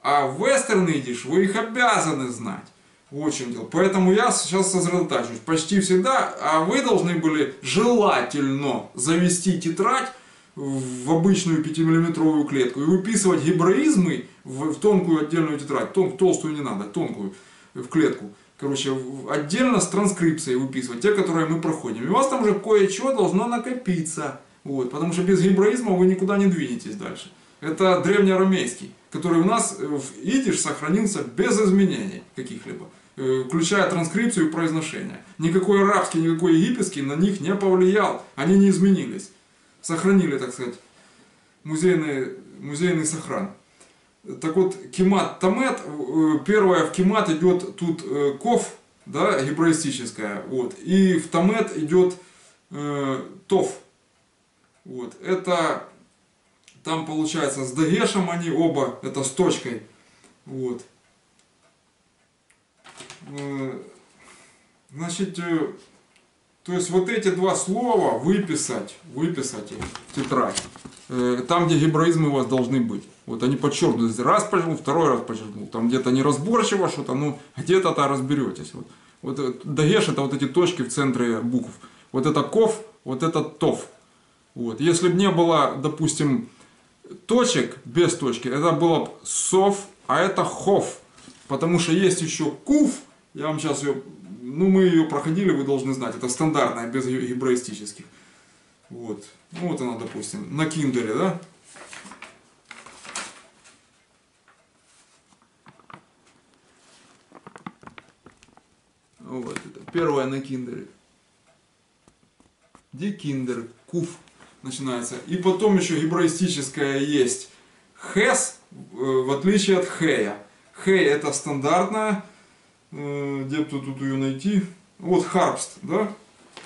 А в Western Yiddish вы их обязаны знать. Вот в чем дело. Поэтому я сейчас сосредотачиваюсь. Почти всегда, а вы должны были желательно завести тетрадь в обычную 5-миллиметровую клетку и выписывать гебраизмы в тонкую отдельную тетрадь. Толстую не надо, тонкую в клетку. Короче, отдельно с транскрипцией выписывать, те, которые мы проходим. И у вас там уже кое-что должно накопиться. Вот, потому что без гебраизма вы никуда не двинетесь дальше. Это древнеарамейский, который у нас в идиш сохранился без изменений каких-либо, включая транскрипцию и произношение. Никакой арабский, никакой египетский на них не повлиял, они не изменились. Сохранили, так сказать, музейный сохран. Так вот, Kimat Tamet, первое в Kimat идет тут ков, да, гебраистическая, вот, и в Tamet идет тов. Вот, это там получается с дагешем они оба, это с точкой. Вот. Значит, то есть вот эти два слова выписать их в тетрадь. Там, где гебраизмы у вас должны быть. Вот они подчеркнуты. Раз подчеркнул, второй раз подчеркнул. Там где-то неразборчиво что-то, ну где-то разберетесь. Вот дагеш это вот эти точки в центре букв. Вот это ков, вот это тов. Вот. Если бы не было, допустим, точек без точки, это было бы сов, а это хов. Потому что есть еще кув. Я вам сейчас ее, ну мы ее проходили, вы должны знать. Это стандартная, без гебраистических. Вот. Ну вот она, допустим, на киндере, да? Вот это первое на киндере. Ди киндер, кув начинается. И потом еще гебраистическое есть хес, в отличие от хея. Хей это стандартная. Где тут ее найти? Вот харпст, да?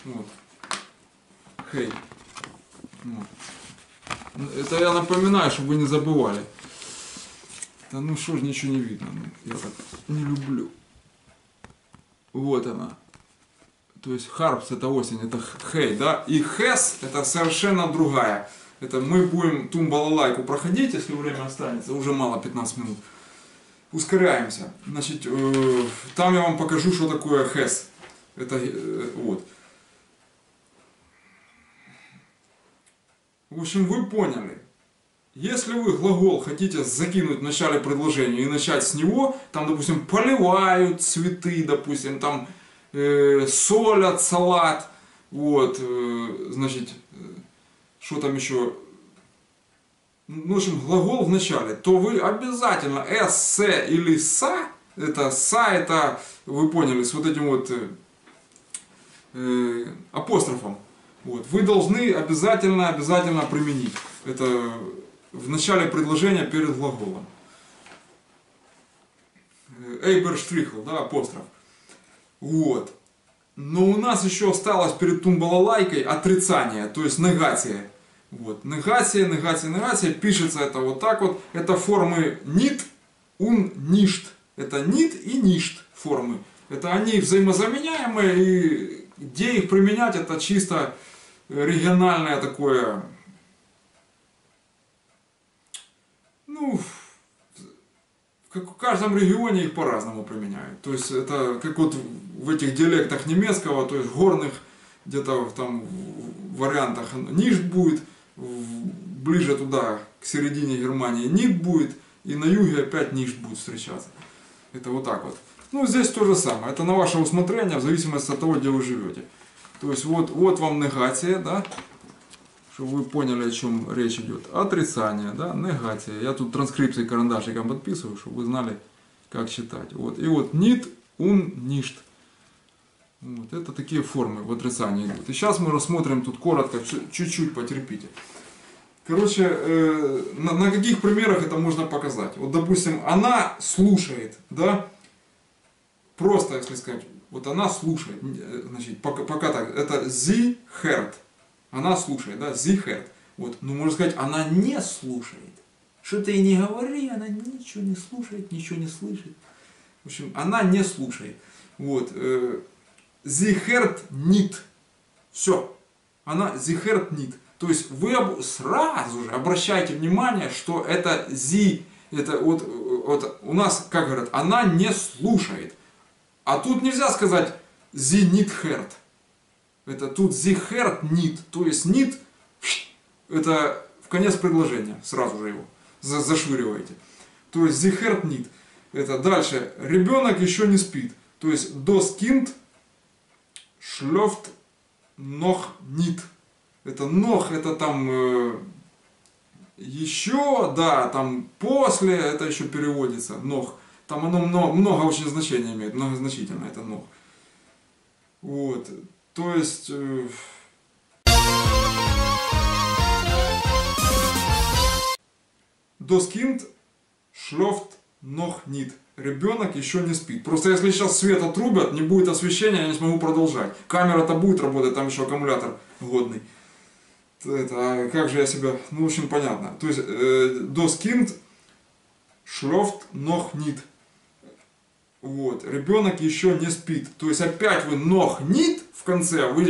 Вот. Хей. Вот. Это я напоминаю, чтобы вы не забывали. Да ну что ж, ничего не видно. Ну, я так не люблю. Вот она. То есть harps это осень, это hey, да? И has это совершенно другая. Это мы будем тум-балалайку проходить, если время останется. Уже мало, 15 минут. Ускоряемся. Значит, там я вам покажу, что такое has. Это вот. В общем, вы поняли. Если вы глагол хотите закинуть в начале предложения и начать с него, там, допустим, поливают цветы, допустим, там солят салат, вот, значит, что там еще, ну, в общем, глагол в начале, то вы обязательно с, с или са, это, вы поняли, с вот этим вот апострофом, вот, вы должны обязательно применить это в начале предложения перед глаголом. Эйберштрихл, да, апостроф. Вот. Но у нас еще осталось перед тумбалалайкой отрицание, то есть негация. Вот. Негация. Пишется это вот так вот. Это формы нит, ун, ништ. Это нит и ништ формы. Это они взаимозаменяемые, и где их применять, это чисто региональное такое. Ну, в каждом регионе их по-разному применяют. То есть это как вот в этих диалектах немецкого, то есть горных где-то там в вариантах ништ будет, ближе туда, к середине Германии нит будет, и на юге опять ништ будет встречаться. Это вот так вот. Ну, здесь то же самое. Это на ваше усмотрение, в зависимости от того, где вы живете. То есть вот вам негация, да? Чтобы вы поняли, о чем речь идет. Отрицание, да, негация. Я тут транскрипции карандашиком подписываю, чтобы вы знали, как читать. Вот. И вот нит, ун, ништ. Вот. Это такие формы в отрицании идут. И сейчас мы рассмотрим тут коротко, чуть-чуть потерпите. Короче, на каких примерах это можно показать? Вот, допустим, она слушает, да? Просто, если сказать, вот она слушает. Значит, пока так. Это sie hört. Она слушает, да, sie hört. Вот. Ну, можно сказать, она не слушает. Что ты и не говори, она ничего не слушает, ничего не слышит. В общем, она не слушает. Вот. Sie hört nicht. Все. Она sie hört nicht. То есть вы сразу же обращайте внимание, что это sie, это вот у нас, как говорят, она не слушает. А тут нельзя сказать sie nicht hört. Это тут sie hört nicht, то есть nicht, это в конец предложения, сразу же его зашвыриваете. То есть sie hört nicht. Это дальше, ребенок еще не спит. То есть das Kind schläft noch nicht. Это noch, это там еще, да, там после, это еще переводится, noch. Там оно много очень значений имеет, многозначительно это noch. Вот. То есть das Kind schläft noch nicht. Ребенок еще не спит. Просто если сейчас свет отрубят, не будет освещения, я не смогу продолжать. Камера-то будет работать, там еще аккумулятор годный. Это, а как же я себя... Ну, в общем, понятно. То есть das Kind schläft noch nicht. Вот. Ребенок еще не спит. То есть опять вы noch nicht в конце, вы,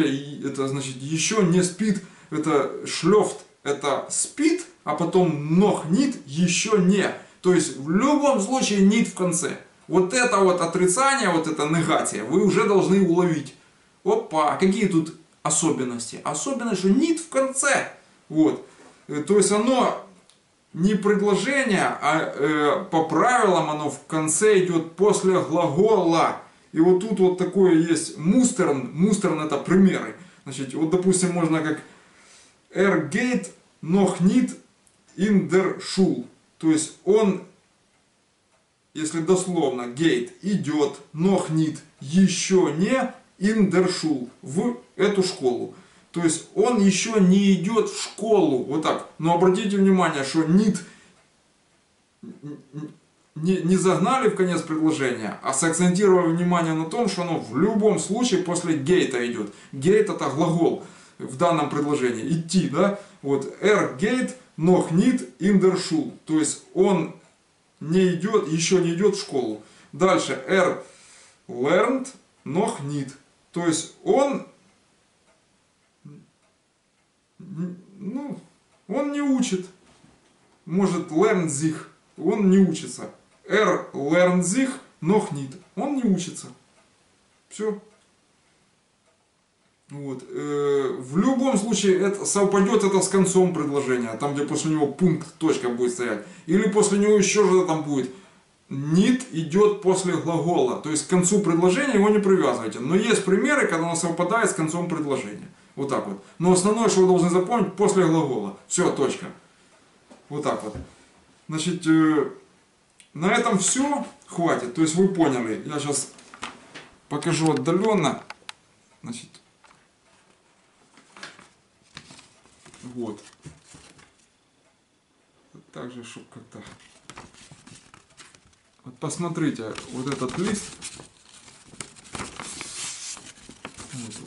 это значит еще не спит. Это schläft, это спит, а потом noch nicht еще не. То есть в любом случае nicht в конце. Вот это вот отрицание, вот эта негация, вы уже должны уловить. Опа, какие тут особенности? Особенность, что nicht в конце. Вот. То есть оно не предложение, а по правилам оно в конце идет после глагола. И вот тут вот такое есть мустерн. Мустерн это примеры. Значит, вот допустим можно как geht noch nicht in der Schule. То есть он, если дословно, geht идет, noch nicht еще не in der Schule, в эту школу. То есть он еще не идет в школу, вот так. Но обратите внимание, что nicht не загнали в конец предложения, а сакцентировали внимание на том, что оно в любом случае после гейта идет. Гейт это глагол в данном предложении, идти, да? Вот geht noch nicht in der Schule. То есть он не идет, еще не идет в школу. Дальше learned noch nicht. То есть он, ну, он не учит. Может lernt sich, он не учится. Lernt sich noch nicht. Он не учится. Все. Вот. В любом случае это совпадет это с концом предложения, там где после него пункт, точка будет стоять. Или после него еще что-то там будет. Need идет после глагола. То есть к концу предложения его не привязывайте. Но есть примеры, когда оно совпадает с концом предложения. Вот так вот. Но основное, что вы должны запомнить, после глагола. Все, точка. Вот так вот. Значит, на этом все. Хватит. То есть вы поняли. Я сейчас покажу отдаленно. Значит, вот. Так же, чтобы как-то... Вот посмотрите, вот этот лист.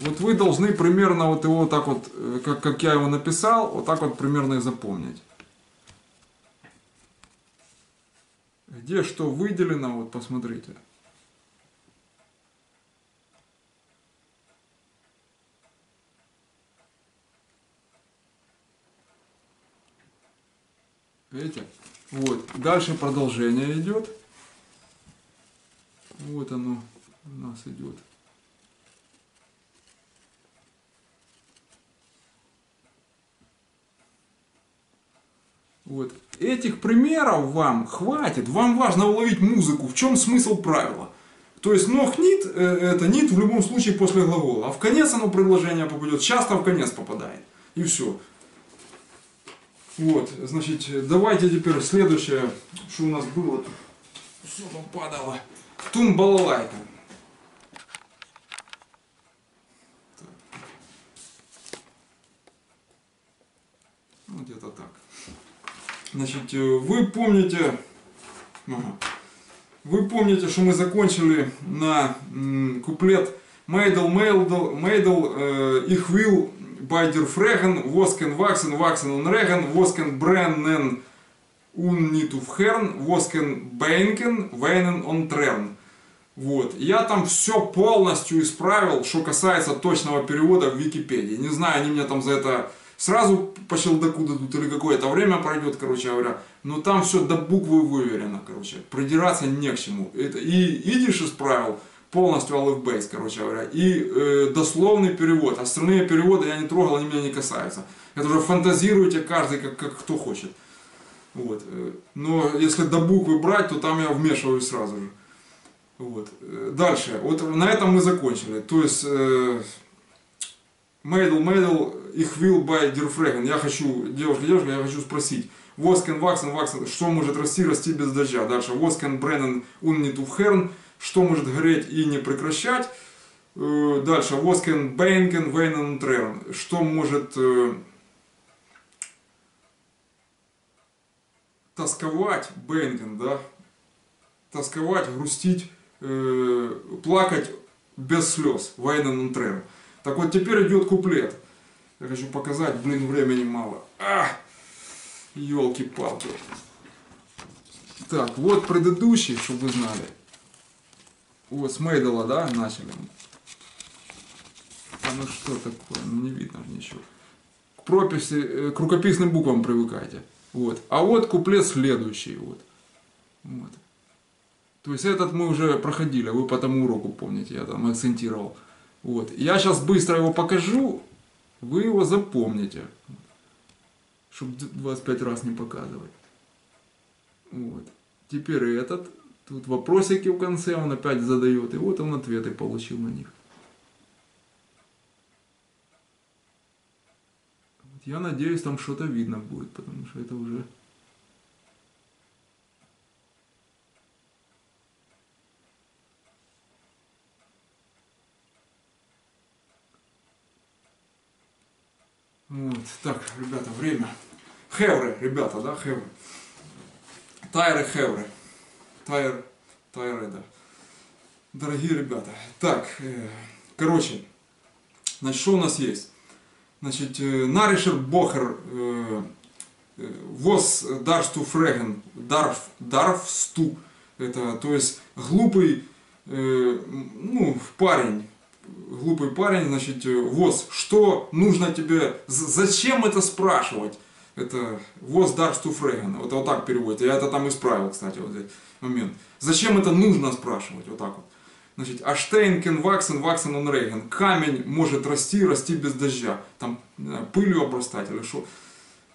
Вот вы должны примерно вот его вот так вот, как я его написал, вот так вот примерно и запомнить. Где что выделено, вот посмотрите. Видите? Вот. Дальше продолжение идет. Вот оно у нас идет. Вот. Этих примеров вам хватит. Вам важно уловить музыку. В чем смысл правила? То есть noch nicht, это nicht в любом случае после глагола. А в конец оно предложение попадет. Часто в конец попадает. И все. Вот, значит, давайте теперь следующее, что у нас было. Все там падало. Тум-балалайка. Ну, где-то так. Значит, вы помните, что мы закончили на куплет Mädel, ich will bei dir fragen, wosken wachsen und regen, wosken brennen und nicht aufhören, wosken bänken, weinen und trennen. Вот. Я там все полностью исправил, что касается точного перевода в Википедии. Не знаю, они мне там за это сразу по щелдаку дадут или какое-то время пройдет, короче говоря. Но там все до буквы выверено, короче. Придираться не к чему. Это и идиш исправил полностью Aleph-Base, короче говоря. И дословный перевод. Остальные переводы я не трогал, они меня не касаются. Это уже фантазируйте каждый, как кто хочет. Вот. Но если до буквы брать, то там я вмешиваюсь сразу же. Вот. Дальше. Вот на этом мы закончили. То есть Mädel, ich will bei dir fragen. Я хочу, девушка, я хочу спросить. Wosken wachsen, что может расти без дождя. Дальше. Wosken brennen und nicht aufhören. Что может гореть и не прекращать. Дальше. Wosken bänken, weinen und trennen. Что может тосковать, bänken, да? Тосковать, грустить, плакать без слез. Weinen und trennen. Так вот, теперь идет куплет. Я хочу показать, блин, времени мало. Ёлки-палки. Так, вот предыдущий, чтобы вы знали. Вот с Mädel, да, начали. Ну что такое? Ну не видно ничего. К прописи, к рукописным буквам привыкайте. Вот. А вот куплет следующий. Вот. Вот. То есть этот мы уже проходили, вы по тому уроку помните, я там акцентировал. Вот. Я сейчас быстро его покажу, вы его запомните. Чтобы 25 раз не показывать. Вот. Теперь этот. Тут вопросики в конце он опять задает. И вот он ответы получил на них. Вот я надеюсь, там что-то видно будет, потому что это уже... Вот, так, ребята, время. Хевре, ребята, да, хевре. Тайры, хевре. Тайры, да. Дорогие ребята. Так, короче, значит, что у нас есть? Значит, Наришер Бохер Вос дарсту фреген, дарфсту, это, то есть глупый, ну, глупый парень, значит, воз, что нужно тебе, зачем это спрашивать? Это воз дарсту фреген, вот так переводится, я это там исправил, кстати, вот этот момент. Зачем это нужно спрашивать, вот так вот. Значит, Аштейн кен ваксен, ваксен он реген, камень может расти, расти без дождя, там пылью обрастать или что.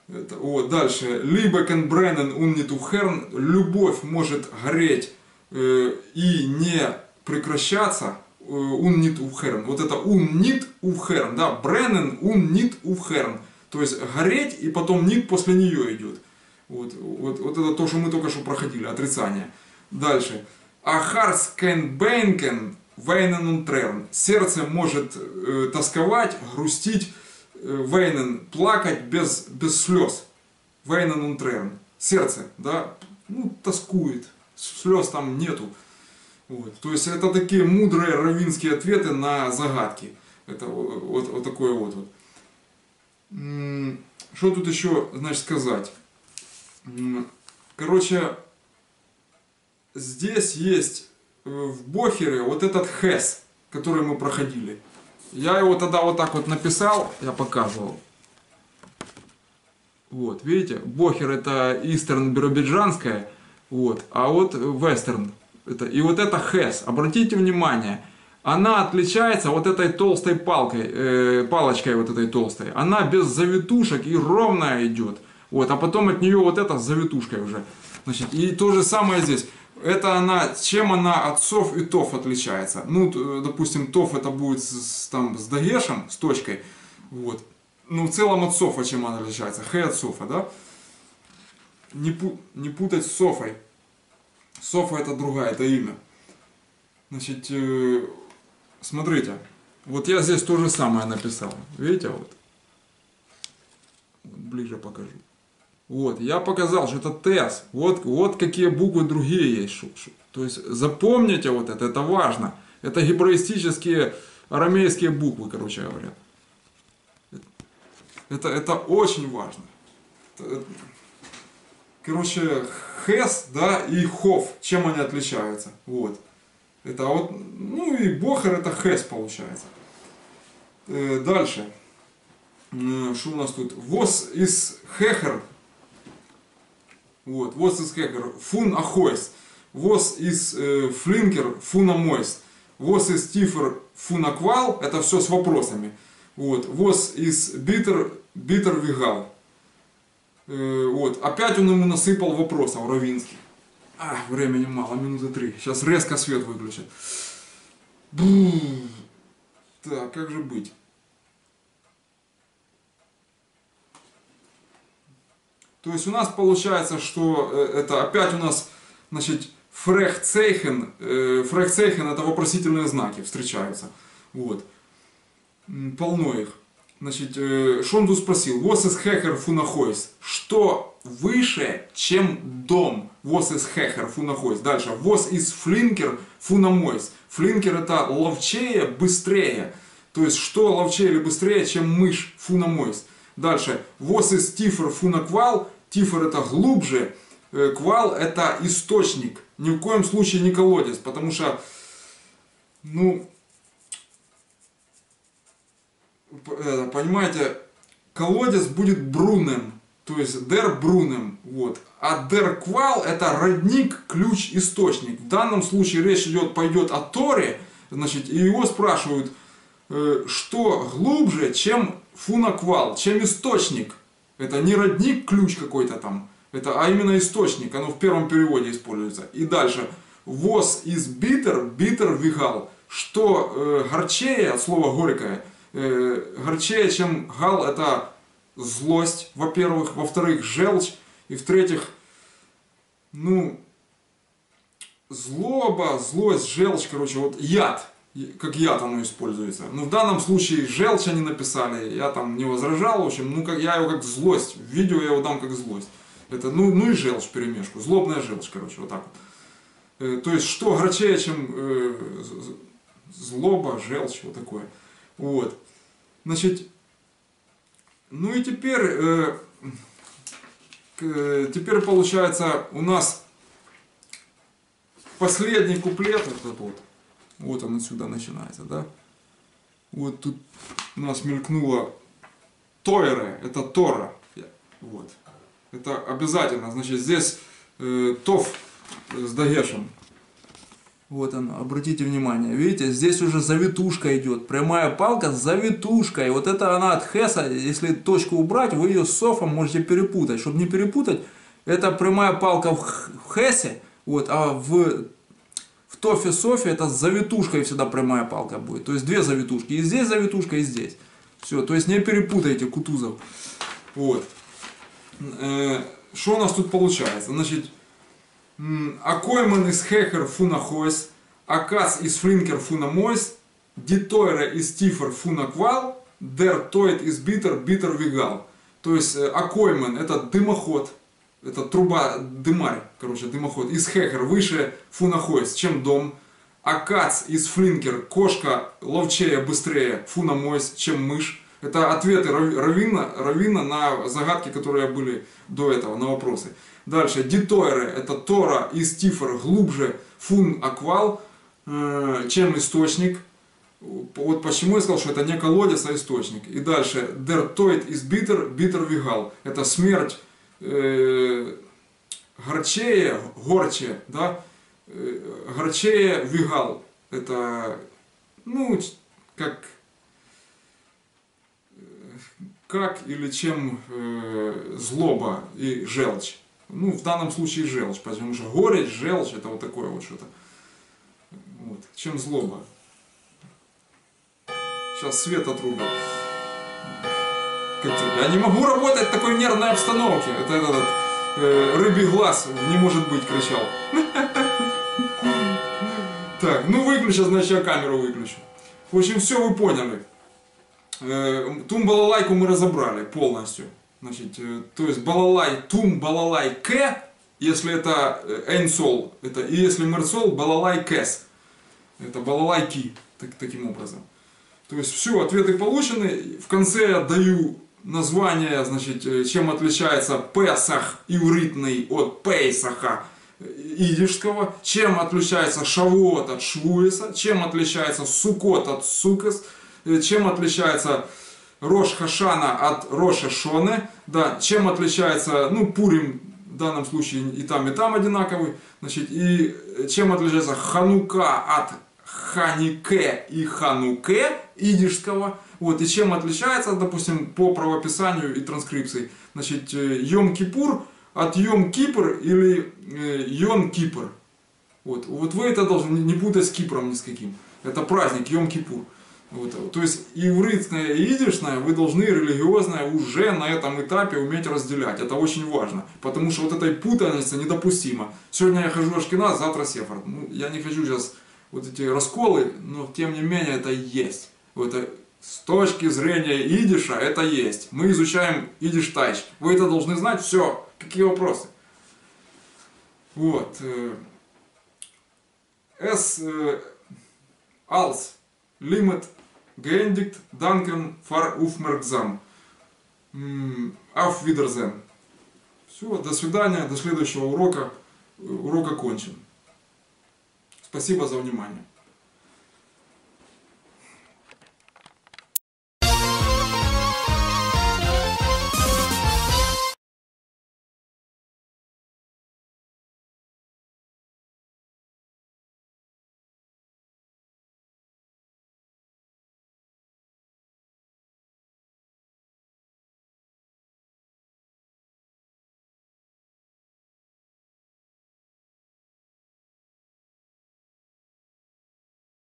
Это, вот, дальше. Либо кен бренен ун нит ухерн, любовь может гореть и не прекращаться, ун нит ухерн. Вот это ун нит ухерн, да, бренен ун нит ухерн. То есть гореть и потом нит после нее идет. Вот это то, что мы только что проходили, отрицание. Дальше. Ахарс кен бейнкен вейнен унтрерн. Сердце может тосковать, грустить, вейнен плакать без слез. Вейнен унтрерн. Сердце, да, ну, тоскует. Слез там нету. Вот. То есть это такие мудрые раввинские ответы на загадки. Это вот такое вот. Что тут еще, значит, сказать? Короче, здесь есть в Бохере вот этот хес, который мы проходили. Я его тогда вот так вот написал, я показывал. Вот, видите, Бохер это Истерн биробиджанская, вот, а вот Вестерн. И вот это хес, обратите внимание, она отличается вот этой толстой палочкой вот этой толстой. Она без завитушек и ровная идет. Вот, а потом от нее вот это с завитушкой уже. Значит, и то же самое здесь. Это она, чем она от сов и тов отличается? Ну, допустим, тов это будет с дагешем, с точкой. Вот. Ну, в целом от софа чем она отличается? Хэ от софа, да? Не путать с софой. Софа это другая, это имя. Значит, смотрите. Вот я здесь то же самое написал. Видите, вот. Ближе покажу. Вот, я показал, что это тес. Вот какие буквы другие есть. То есть запомните вот это важно. Это гебраистические арамейские буквы, короче говоря. Это очень важно. Короче, хес, да, и хов, чем они отличаются. Вот. Это вот, ну и бохер это хес получается. Дальше. Что у нас тут? Воз из хехер. Вот, воз из хехер. Фун ахойс. Воз из флинкер фун амойс. Воз из тифер фун аквал. Это все с вопросами. Вот, воз из битер вигал. Вот, опять он ему насыпал вопросов равинских. Времени мало, минуты 3. Сейчас резко свет выключат. Так, как же быть? То есть у нас получается, что это опять у нас, значит, фрехцейхен. Фрехцейхен это вопросительные знаки встречаются. Вот. Полно их. Значит, Шонду спросил, вос из хехер фунахойс, что выше, чем дом? Вос из хехер фунахойс. Дальше, вос из флинкер фунамойс. Флинкер это ловчее, быстрее. То есть, что ловчее или быстрее, чем мышь фунамойс. Дальше, вос из тифер фунаквал. Тифер это глубже, квал это источник. Ни в коем случае не колодец, потому что, ну, понимаете, колодец будет брунем, то есть дер брунем, вот. А дер квал это родник, ключ, источник. В данном случае речь пойдет о Торе, значит, и его спрашивают, что глубже, чем фунаквал, чем источник. Это не родник, ключ какой-то там, а именно источник, оно в первом переводе используется. И дальше, воз из битер вигал, что горчее, от слова горькое, горчее, чем гал, это злость, во-первых, во-вторых, желчь, и в-третьих, ну, злоба, злость, желчь, короче, вот яд, как яд оно используется. Но в данном случае желчь они написали, я там не возражал, в общем, ну, я его как злость, в видео я его дам как злость. Это, ну и желчь вперемешку, злобная желчь, короче, вот так вот. То есть, что горчее, чем злоба, желчь, вот такое. Вот. Значит, ну и теперь Теперь получается у нас последний куплет, вот он отсюда начинается, да? Вот тут у нас мелькнуло Тойре, это Тора, вот. Это обязательно, значит, здесь Тов с Дагешем. Вот он, обратите внимание, видите, здесь уже завитушка идет, прямая палка с завитушкой. Вот это она от Хеса, если точку убрать, вы ее с Софом можете перепутать. Чтобы не перепутать, это прямая палка в Хесе, вот, а в Тофе Софе это с завитушкой всегда прямая палка будет. То есть две завитушки, и здесь завитушка, и здесь. Все, то есть не перепутайте, Кутузов. Вот. Что у нас тут получается? Значит, Акоймен из Хехер фуна Хойс, Акац из Флинкер фуна Мойс, Дитойре из Тифер фуна Квал, Дер Тойт из Битер, Битер Вигал. То есть Акоймен это дымоход, это труба, дымарь, короче, дымоход. Из Хехер выше фуна Хойс, чем дом. Акац из Флинкер, кошка ловчее, быстрее, фуна Мойс, чем мышь. Это ответы Равина на загадки, которые были до этого, на вопросы. Дальше, Дитойре, это Тора из Тифер, глубже, фун аквал, чем источник. Вот почему я сказал, что это не колодец, а источник. И дальше, Дертойт из Битер, Битер Вигал. Это смерть горчее, горче, да? Горчее Вигал. Это, ну, как или чем злоба и желчь. Ну, в данном случае желчь, потому что горечь, желчь, это вот такое вот что-то. Вот. Чем злоба. Сейчас свет отрубят. Я не могу работать в такой нервной обстановке. Это этот рыбий глаз не может быть, кричал. Так, ну выключу, значит я камеру выключу. В общем, все вы поняли. Тум-балалайку мы разобрали полностью. Значит, то есть балалай, тум, балалай, ке, если это энсол, это, и если мерсол, балалай, кес. Это балалай, ки, таким образом. То есть все, ответы получены. В конце я даю название, значит, чем отличается Песах ивритный от Пейсаха идишского, чем отличается Шавуот от Швуеса, чем отличается Сукот от Сукес, чем отличается Рош Хашана от Роша Шоне, да, чем отличается, ну, Пурим в данном случае и там одинаковый, значит, и чем отличается Ханука от Ханике и Хануке идишского, вот, и чем отличается, допустим, по правописанию и транскрипции, значит, Йом-Кипур от Йом-Кипр или Йон-Кипр. Вот вы это должны не путать с Кипром ни с каким. Это праздник Йом-Кипур. Вот. То есть ивритское и идишное вы должны религиозное уже на этом этапе уметь разделять. Это очень важно. Потому что вот этой путаницы недопустимо. Сегодня я хожу ашкеназ, завтра сефар. Ну, я не хочу сейчас вот эти расколы, но тем не менее это есть. Вот, с точки зрения идиша это есть. Мы изучаем идиш-тайч. Вы это должны знать. Все. Какие вопросы? Вот. Als Limit Geendigt Danken für Aufmerksam. Auf Wiedersehen. Все, до свидания, до следующего урока. Урок окончен. Спасибо за внимание.